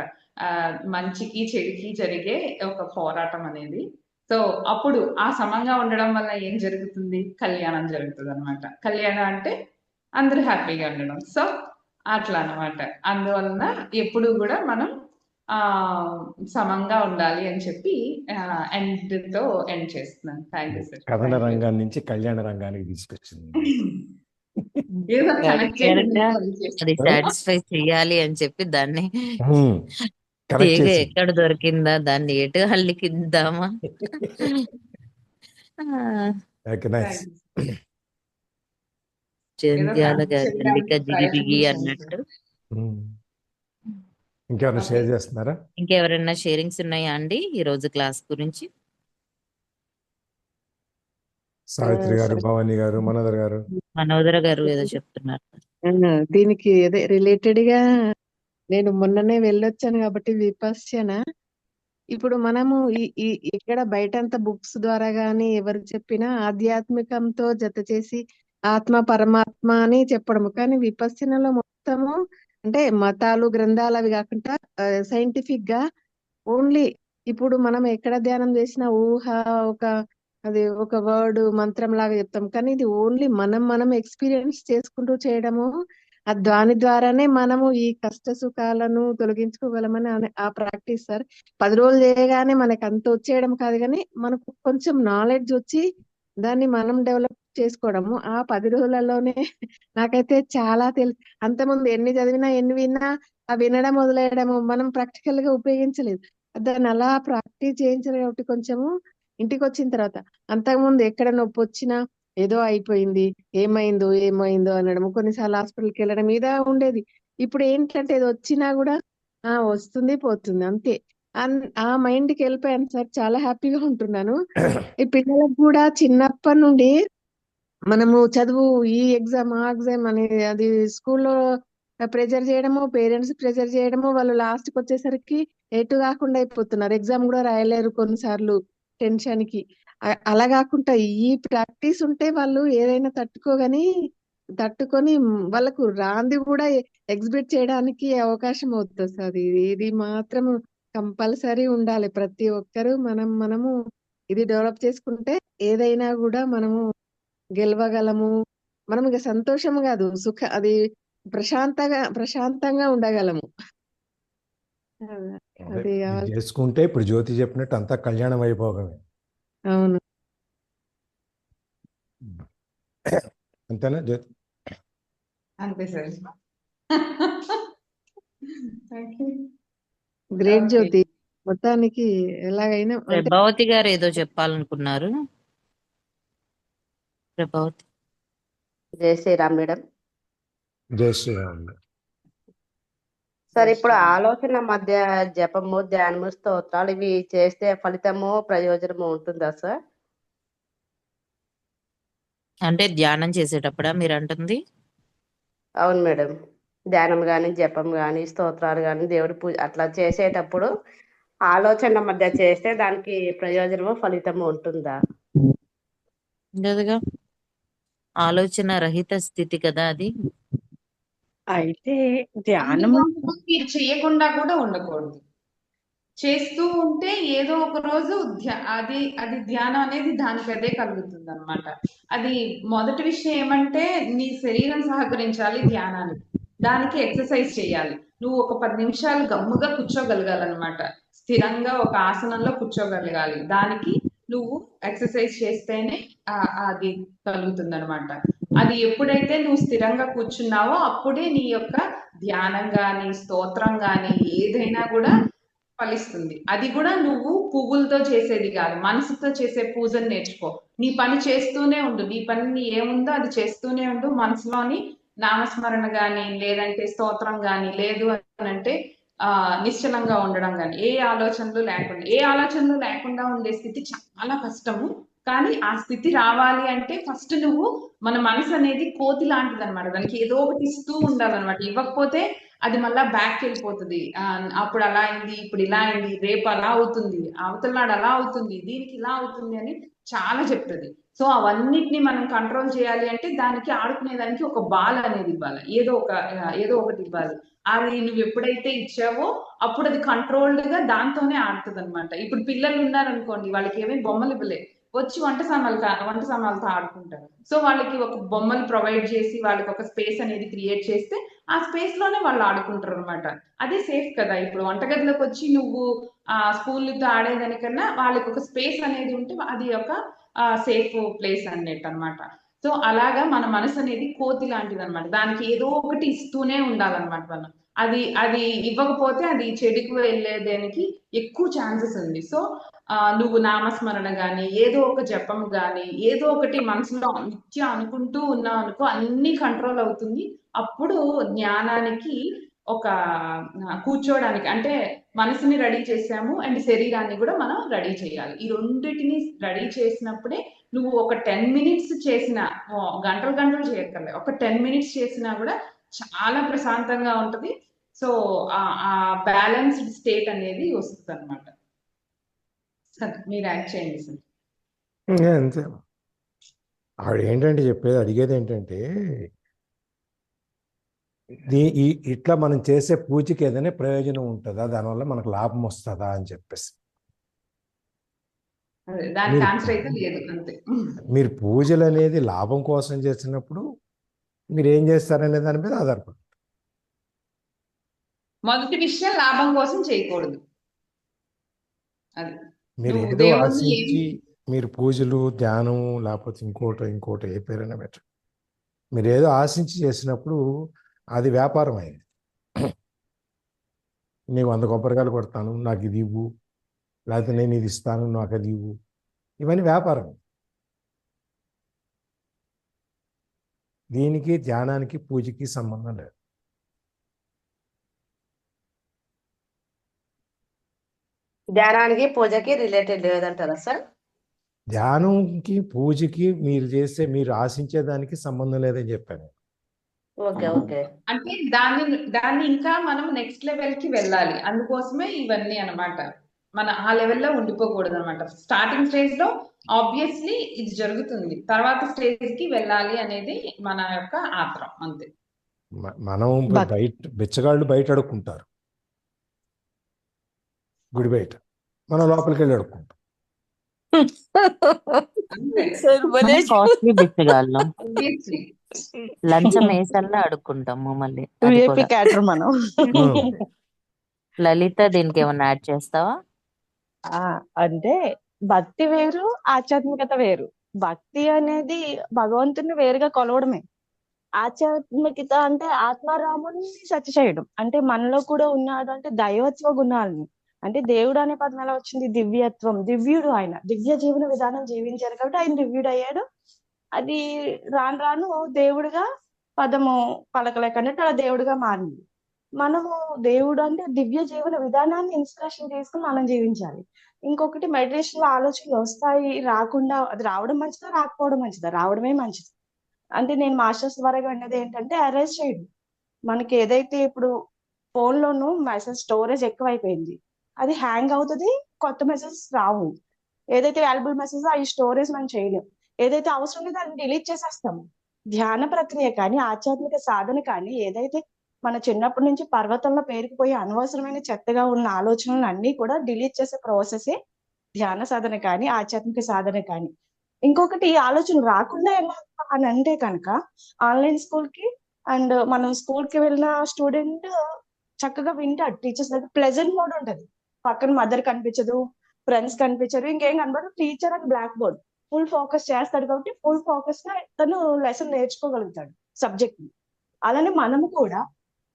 మంచికి చెడుకి జరిగే ఒక పోరాటం అనేది. సో అప్పుడు ఆ సమంగా ఉండడం వల్ల ఏం జరుగుతుంది? కళ్యాణం జరుగుతుంది అనమాట. కళ్యాణం అంటే అందరూ హ్యాపీగా ఉండడం. సో అట్లా అనమాట. అందువలన ఎప్పుడు కూడా మనం సమంగా ఉండాలి అని చెప్పి ఎండ్ తో ఎండ్ చేస్తున్నాను. Thank you sir.
కథన రంగాన్ని నుంచి కళ్యాణ రంగానికి తీసుకొచ్చింది.
ఏదో కనెక్ట్ చేయండి.
అది సాటిస్ఫై చెయ్యాలి అని చెప్పి దాన్ని
కరెక్ట్
తీగ
చేసి
ఎక్కడ దొరికిందా దాన్ని ఎటు హల్లికిద్దామా.
Okay, nice.
జంధ్యాల గల్లిక జిగిజిగి అన్నట్టు.
ఇంకెవరైనా షేర్ చేస్తున్నారా?
ఇంకెవరైనా షేరింగ్స్ ఉన్నాయా అండి ఈ రోజు క్లాస్ గురించి?
సావిత్రి గారు, భవానీ గారు,
మనోదర గారు ఏదో చెప్తున్నారు.
దీనికి అదే రిలేటెడ్ గా నేను మొన్ననే వెళ్ళొచ్చాను కాబట్టి విపశ్యన. ఇప్పుడు మనము ఇక్కడ బయటంతా బుక్స్ ద్వారా గాని ఎవరు చెప్పినా ఆధ్యాత్మికంతో జత చేసి ఆత్మ పరమాత్మ అని చెప్పడము, కానీ విపశ్యనలో మొత్తము అంటే మతాలు గ్రంథాలు అవి కాకుండా సైంటిఫిక్ గా ఓన్లీ ఇప్పుడు మనం ఎక్కడ ధ్యానం చేసినా ఊహ ఒక వర్డ్ మంత్రం లాగా చెప్తాం, కానీ ఇది ఓన్లీ మనం ఎక్స్పీరియన్స్ చేసుకుంటూ చేయడము. దాని ద్వారానే మనము ఈ కష్ట సుఖాలను తొలగించుకోగలమని ఆ ప్రాక్టీస్ సార్. 10 రోజులు చేయగానే మనకు అంత వచ్చేయడం కాదు, కానీ మనకు కొంచెం నాలెడ్జ్ వచ్చి దాన్ని మనం డెవలప్ చేసుకోవడము. ఆ 10 రోజులలోనే నాకైతే చాలా అంతకుముందు ఎన్ని చదివినా ఎన్ని విన్నా ఆ వినడం మొదలెయడము మనం ప్రాక్టికల్ గా ఉపయోగించలేదు. దాన్ని అలా ప్రాక్టీస్ చేయించాలి కాబట్టి కొంచెము ఇంటికి వచ్చిన తర్వాత, అంతకుముందు ఎక్కడ నొప్పి వచ్చినా ఏదో అయిపోయింది, ఏమైందో అనడం, కొన్నిసార్లు హాస్పిటల్కి వెళ్ళడం మీద ఉండేది. ఇప్పుడు ఏంటంటే ఏదో వచ్చినా కూడా వస్తుంది పోతుంది అంతే, ఆ మైండ్ కి వెళ్ళిపోయాను సార్. చాలా హ్యాపీగా ఉంటున్నాను. ఈ పిల్లలకు కూడా చిన్నప్పటి నుండి మనము చదువు ఈ ఎగ్జామ్ ఆ ఎగ్జామ్ అనేది అది స్కూల్లో ప్రెజర్ చేయడము, పేరెంట్స్ ప్రెజర్ చేయడము, వాళ్ళు లాస్ట్కి వచ్చేసరికి ఎటు కాకుండా అయిపోతున్నారు. ఎగ్జామ్ కూడా రాయలేరు కొన్నిసార్లు టెన్షన్ కి. అలా కాకుండా ఈ ప్రాక్టీస్ ఉంటే వాళ్ళు ఏదైనా తట్టుకొని వాళ్ళకు రాంది కూడా ఎగ్జిబిట్ చేయడానికి అవకాశం అవుతుంది సార్. ఇది మాత్రం కంపల్సరీ ఉండాలి. ప్రతి ఒక్కరు మనము ఇది డెవలప్ చేసుకుంటే ఏదైనా కూడా మనము గెలవగలము. మనం ఇక సంతోషం కాదు అది ప్రశాంతంగా ఉండగలము.
అదే
అది
ఇది
కావాలి.
చేసుకుంటే ఇప్పుడు జ్యోతి చెప్పినట్టు అంతా కళ్యాణం అయిపోగమే.
అవును.
అంతేనా జ్యోతి?
అంతే sir. Okay.
Great
okay.
Jyothi. మొత్తానికి ఎలాగైనా అంటే
ప్రభావతి గారు ఏదో చెప్పాలనుకున్నారు. ప్రభావతి.
జై శ్రీరామ్ మేడం.
జై శ్రీరామ్.
సార్
జై
ఇప్పుడు
శ్రీరామ్.
ఆలోచన మధ్య జపము, ధ్యానము, స్తోత్రాలు ఇవి చేస్తే ఫలితము, ప్రయోజనము ఉంటుందా సార్?
అంటే ధ్యానం చేసేటప్పుడా మీరు అంటుంది?
అవును మేడం. ధ్యానం గాని, జపం గాని, స్తోత్రాలు గాని, దేవుడి పూజ అట్లా చేసేటప్పుడు ఆలోచన మధ్య చేస్తే దానికి ప్రయోజనము, ఫలితము ఉంటుందా?
ఉండదుగా, ఆలోచన రహిత స్థితి కదా అది.
అయితే
అన్ని
ధ్యానం
రోజులు మీరు చేయకుండా కూడా ఉండకూడదు. చేస్తూ ఉంటే ఏదో ఒక రోజు అది అది ధ్యానం అనేది దానికి అదే కలుగుతుంది అనమాట. అది మొదటి విషయం ఏమంటే నీ శరీరం సహకరించాలి ధ్యానానికి. దానికి ఎక్సర్సైజ్ చేయాలి. నువ్వు ఒక 10 నిమిషాలు గమ్ముగా కూర్చోగలగాలన్నమాట. స్థిరంగా ఒక ఆసనంలో కూర్చోగలగాలి. దానికి నువ్వు ఎక్సర్సైజ్ చేస్తేనే అది కలుగుతుంది అనమాట. అది ఎప్పుడైతే నువ్వు స్థిరంగా కూర్చున్నావో అప్పుడే నీ యొక్క ధ్యానం గాని, స్తోత్రం గాని ఏదైనా కూడా ఫలిస్తుంది. అది కూడా నువ్వు పువ్వులతో చేసేది కాదు, మనసుతో చేసే పూజను నేర్చుకో. నీ పని చేస్తూనే ఉండు, నీ పని ఏముందో అది చేస్తూనే ఉండు. మనసులోని నామస్మరణ గాని, లేదంటే స్తోత్రం గాని, లేదు అని అంటే నిశ్చలంగా ఉండడం గాని, ఏ ఆలోచనలు లేకుండా ఉండే స్థితి చాలా కష్టము. కానీ ఆ స్థితి రావాలి అంటే ఫస్ట్ నువ్వు, మన మనసు అనేది కోతి లాంటిది అనమాట. దానికి ఏదో ఒకటి ఇస్తూ ఉండాలన్నమాట. ఇవ్వకపోతే అది మళ్ళా బ్యాక్ వెళ్ళిపోతుంది. అప్పుడు అలా అయింది, ఇప్పుడు ఇలా అయింది, రేపు అలా అవుతుంది, అవతల నాడు అలా అవుతుంది, దీనికి ఇలా అవుతుంది అని చాలా చెప్తుంది. సో అవన్నిటిని మనం కంట్రోల్ చేయాలి అంటే దానికి ఆడుకునేదానికి ఒక బాల్ అనేది ఇవ్వాలి, ఏదో ఒకటి ఇవ్వాలి. అది నువ్వు ఎప్పుడైతే ఇచ్చావో అప్పుడు అది కంట్రోల్డ్ గా దాంతోనే ఆడుతుంది అనమాట. ఇప్పుడు పిల్లలు ఉన్నారనుకోండి, వాళ్ళకి ఏమీ బొమ్మలు ఇవ్వలే, వచ్చి వంట సామాన్లతో ఆడుకుంటారు. సో వాళ్ళకి ఒక బొమ్మలు ప్రొవైడ్ చేసి వాళ్ళకి ఒక స్పేస్ అనేది క్రియేట్ చేస్తే ఆ స్పేస్ లోనే వాళ్ళు ఆడుకుంటారు అనమాట. అదే సేఫ్ కదా. ఇప్పుడు వంటగదిలోకి వచ్చి నువ్వు స్కూల్తో ఆడేదానికన్నా వాళ్ళకి ఒక స్పేస్ అనేది ఉంటే అది ఒక సేఫ్ ప్లేస్ అన్నట్టు అనమాట. సో అలాగా మన మనసు అనేది కోతి లాంటిది అనమాట. దానికి ఏదో ఒకటి ఇస్తూనే ఉండాలన్నమాట మనం. అది ఇవ్వకపోతే అది చెడుకు వెళ్ళేదానికి ఎక్కువ ఛాన్సెస్ ఉంది. సో నువ్వు నామస్మరణ గాని, ఏదో ఒక జపం గాని, ఏదో ఒకటి మనసులో నిత్యం అనుకుంటూ ఉన్నావు అనుకో, అన్ని కంట్రోల్ అవుతుంది. అప్పుడు జ్ఞానానికి ఒక కూర్చోవడానికి అంటే మనసుని రెడీ చేసాము అండ్ శరీరాన్ని కూడా మనం రెడీ చేయాలి. ఈ రెండింటిని రెడీ చేసినప్పుడే నువ్వు ఒక 10 మినిట్స్ చేసిన, గంటలు చేయక్కర్లే, ఒక 10 మినిట్స్ చేసినా కూడా చాలా ప్రశాంతంగా ఉంటది. సో ఆ బ్యాలెన్స్డ్ స్టేట్ అనేది వస్తుంది అనమాట. సార్ మీరు యాడ్ చేయండి సార్.
అంతే. ఆవిడ ఏంటంటే చెప్పేది, అడిగేది ఏంటంటే ఇట్లా మనం చేసే పూజకి ఏదైనా ప్రయోజనం ఉంటుందా, దానివల్ల మనకు లాభం వస్తుందా అని చెప్పేసి.
దానికి ఆన్సర్ అయితే లేదు, అంతే.
మీరు పూజలు అనేది లాభం కోసం చేసినప్పుడు మీరు ఏం చేస్తారనే దాని మీద ఆధారపడి.
మొదటి విషయం లాభం కోసం చేయకూడదు. అది
మీరు ఏదో ఆశించి మీరు పూజలు, ధ్యానం, లేకపోతే ఇంకోటి ఏ పేరైనా పెట్టండి, మీరు ఏదో ఆశించి చేసినప్పుడు అది వ్యాపారం అయింది. నీకు 100 కొబ్బరికాయలు కొడతాను, నాకు ఇది ఇవ్వు, లేకపోతే నేను ఇది ఇస్తాను, నాకు అది ఇవ్వు, ఇవన్నీ వ్యాపారం. దీనికి ధ్యానానికి పూజకి సంబంధం లేదు.
ధ్యానానికి పూజకి రిలేటెడ్ లేదంటారా సార్?
ధ్యానంకి పూజకి మీరు ఆశించే దానికి సంబంధం లేదని చెప్పాను.
Okay okay.
అంటే దాన్ని ఇంకా మనం నెక్స్ట్ లెవెల్ కి వెళ్ళాలి. అందుకోసమే ఇవన్నీ అన్నమాట. మన ఆ లెవెల్లో ఉండిపోకూడదు అనమాట. స్టార్టింగ్ స్టేజ్ లో ఆబ్వియస్లీ ఇది జరుగుతుంది, తర్వాత స్టేజ్ కి వెళ్ళాలి అనేది మన యొక్క ఆత్రం, అంతే.
మనం బిచ్చగాళ్ళు బయట అడుక్కుంటారు, గుడి బయట, మనం లోపలికి వెళ్ళి అడుక్కుంటాం.
కాస్ట్లీ బిచ్చగాళ్ళం. లంచం వేసల్లా అడుక్కుంటాము మళ్ళీ అది
విఐపి
కూడా.
క్యాటర్ మనం.
లలిత దీనికి ఏమన్నా యాడ్ చేస్తావా?
అంటే భక్తి వేరు, ఆధ్యాత్మికత వేరు. భక్తి అనేది భగవంతుని వేరుగా కొలవడమే. ఆధ్యాత్మికత అంటే ఆత్మారాముని సత్య చేయడం. అంటే మనలో కూడా ఉన్నాడు అంటే దైవత్వ గుణాలని. అంటే దేవుడు అనే పదం ఎలా వచ్చింది? దివ్యత్వం, దివ్యుడు ఆయన. దివ్య జీవన విధానం జీవించారు కాబట్టి ఆయన దివ్యుడు అయ్యాడు. అది రాను రాను దేవుడిగా పదము పలకలేకన్నట్టు అలా దేవుడిగా మారింది. మనము దేవుడు అంటే దివ్య జీవన విధానాన్ని ఇన్స్పిరేషన్ తీసుకుని మనం జీవించాలి. ఇంకొకటి మెడిటేషన్ లో ఆలోచనలు వస్తాయి, రాకుండా అది రావడం మంచిదా, రాకపోవడం మంచిదా? రావడమే మంచిది. అంటే నేను మాస్టర్స్ ద్వారా విన్నది ఏంటంటే అరేంజ్ చేయడం. మనకి ఏదైతే ఇప్పుడు ఫోన్ లోను మెసేజ్ స్టోరేజ్ ఎక్కువైపోయింది, అది హ్యాంగ్ అవుతుంది, కొత్త మెసేజ్ రావు. ఏదైతే వాల్యుబుల్ మెసేజ్ ఆ స్టోరేజ్ మనం చేయలేం. ఏదైతే అవసరం లేదో దాన్ని డిలీట్ చేసేస్తాము. ధ్యాన ప్రక్రియ కానీ ఆధ్యాత్మిక సాధన కానీ ఏదైతే మన చిన్నప్పటి నుంచి పర్వతంలో పేరుకుపోయి అనవసరమైన చెత్తగా ఉన్న ఆలోచనలు అన్ని కూడా డిలీట్ చేసే ప్రాసెసే ధ్యాన సాధన కానీ ఆధ్యాత్మిక సాధన కానీ. ఇంకొకటి ఈ ఆలోచన రాకుండా ఎలా అని అంటే కనుక ఆన్లైన్ స్కూల్ కి అండ్ మనం స్కూల్ కి వెళ్ళిన స్టూడెంట్ చక్కగా వింటాడు. టీచర్స్ దగ్గర ప్లెజెంట్ మోడ్ ఉంటది. పక్కన మదర్ కనిపించదు, ఫ్రెండ్స్ కనిపించరు, ఇంకేం కనబడదు. Teacher and black board full focus చేస్తాడు కాబట్టి ఫుల్ ఫోకస్ గా తను లెసన్ నేర్చుకోగలుగుతాడు సబ్జెక్ట్ ని. అలానే మనము కూడా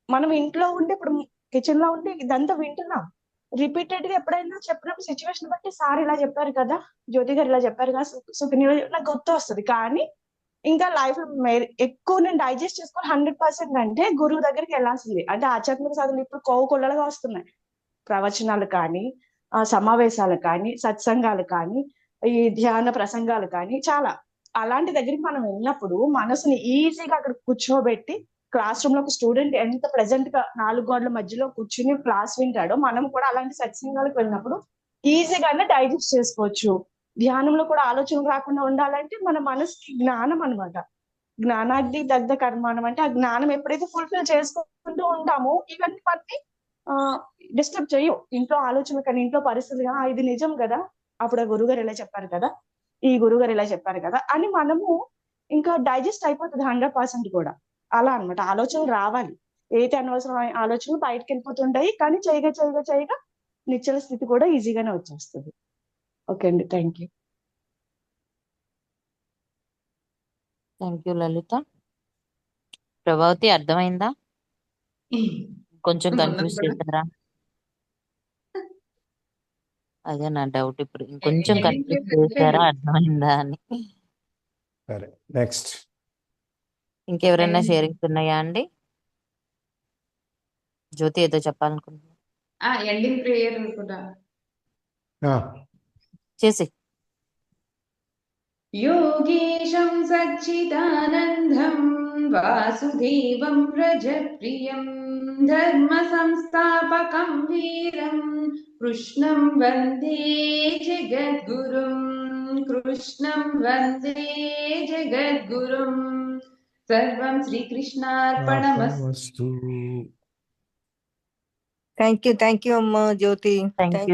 మనం ఇంట్లో ఉండి ఇప్పుడు కిచెన్ లో ఉండి ఇదంతా వింటున్నాం. రిపీటెడ్ గా ఎప్పుడైనా చెప్పినప్పుడు సిచ్యువేషన్ బట్టి సార్ ఇలా చెప్పారు కదా, జ్యోతి గారు ఇలా చెప్పారు కదా, సుఖని నాకు గుర్తు వస్తుంది. కానీ ఇంకా లైఫ్ లో ఎక్కువ నేను డైజెస్ట్ చేసుకోవాలి 100% అంటే గురువు దగ్గరికి వెళ్ళాల్సింది. అంటే ఆధ్యాత్మిక సాధనలు ఇప్పుడు కోవకొల్లలుగా వస్తున్నాయి. ప్రవచనాలు కానీ, సమావేశాలు కానీ, సత్సంగాలు కానీ, ఈ ధ్యాన ప్రసంగాలు కానీ చాలా. అలాంటి దగ్గరికి మనం వెళ్ళినప్పుడు మనసుని ఈజీగా అక్కడ కూర్చోబెట్టి క్లాస్ రూమ్ లో ఒక స్టూడెంట్ ఎంత ప్లెజెంట్ గా 4 గోడల మధ్యలో కూర్చుని క్లాస్ వింటాడో మనం కూడా అలాంటి సత్సంగాలకు వెళ్ళినప్పుడు ఈజీగానే డైజెస్ట్ చేసుకోవచ్చు. ధ్యానంలో కూడా ఆలోచన రాకుండా ఉండాలంటే మన మనసుకి జ్ఞానం అనమాట. జ్ఞానాగ్ని దగ్ధ కర్మానం అంటే ఆ జ్ఞానం ఎప్పుడైతే ఫుల్ఫిల్ చేసుకుంటూ ఉంటామో ఇవన్నీ మనకి డిస్టర్బ్ చేయవు. ఇంట్లో ఆలోచన కానీ ఇంట్లో పరిస్థితులు కానీ ఇది నిజం కదా, అప్పుడు ఆ గురుగారు ఇలా చెప్పారు కదా, ఈ గురుగారు ఇలా చెప్పారు కదా అని మనము ఇంకా డైజెస్ట్ అయిపోతుంది 100% కూడా. అలా అనమాట. ఆలోచనలు రావాలి. ఏదైతే అనవసరమైన ఆలోచనలు బయటకు వెళ్ళిపోతుంటాయి, కానీ చేయగా చేయగా చేయగా నిశ్చల స్థితి కూడా ఈజీగానే వచ్చేస్తుంది. ఓకే అండి, థ్యాంక్ యూ.
థ్యాంక్ యూ లలిత. ప్రభావతి అర్థమైందా? కొంచెం కన్ఫ్యూజ్ చేశారా? అదే నా డౌట్ ఇప్పుడు. ఇంకొంచెం కన్ఫ్యూజ్ చేశారా అర్థమైందా అని.
సరే, నెక్స్ట్.
ఇంకెవరైనా షేరింగ్స్ ఉన్నాయా అండి? జ్యోతి ఏదో చెప్పాలనుకుంటున్నా.
ఎండింగ్ ప్రేయర్ అనుకుంటా
చేసి.
యోగేశం సచ్చిదానందం వాసుదేవం ప్రజప్రియం ధర్మ సంస్థాపకం వీరం కృష్ణం వందే జగద్గురుం కృష్ణం వందే జగద్గురుం సర్వం శ్రీకృష్ణార్పణమస్తు.
వస్తు
థ్యాంక్ యూ అమ్మ జ్యోతి.
Thank you.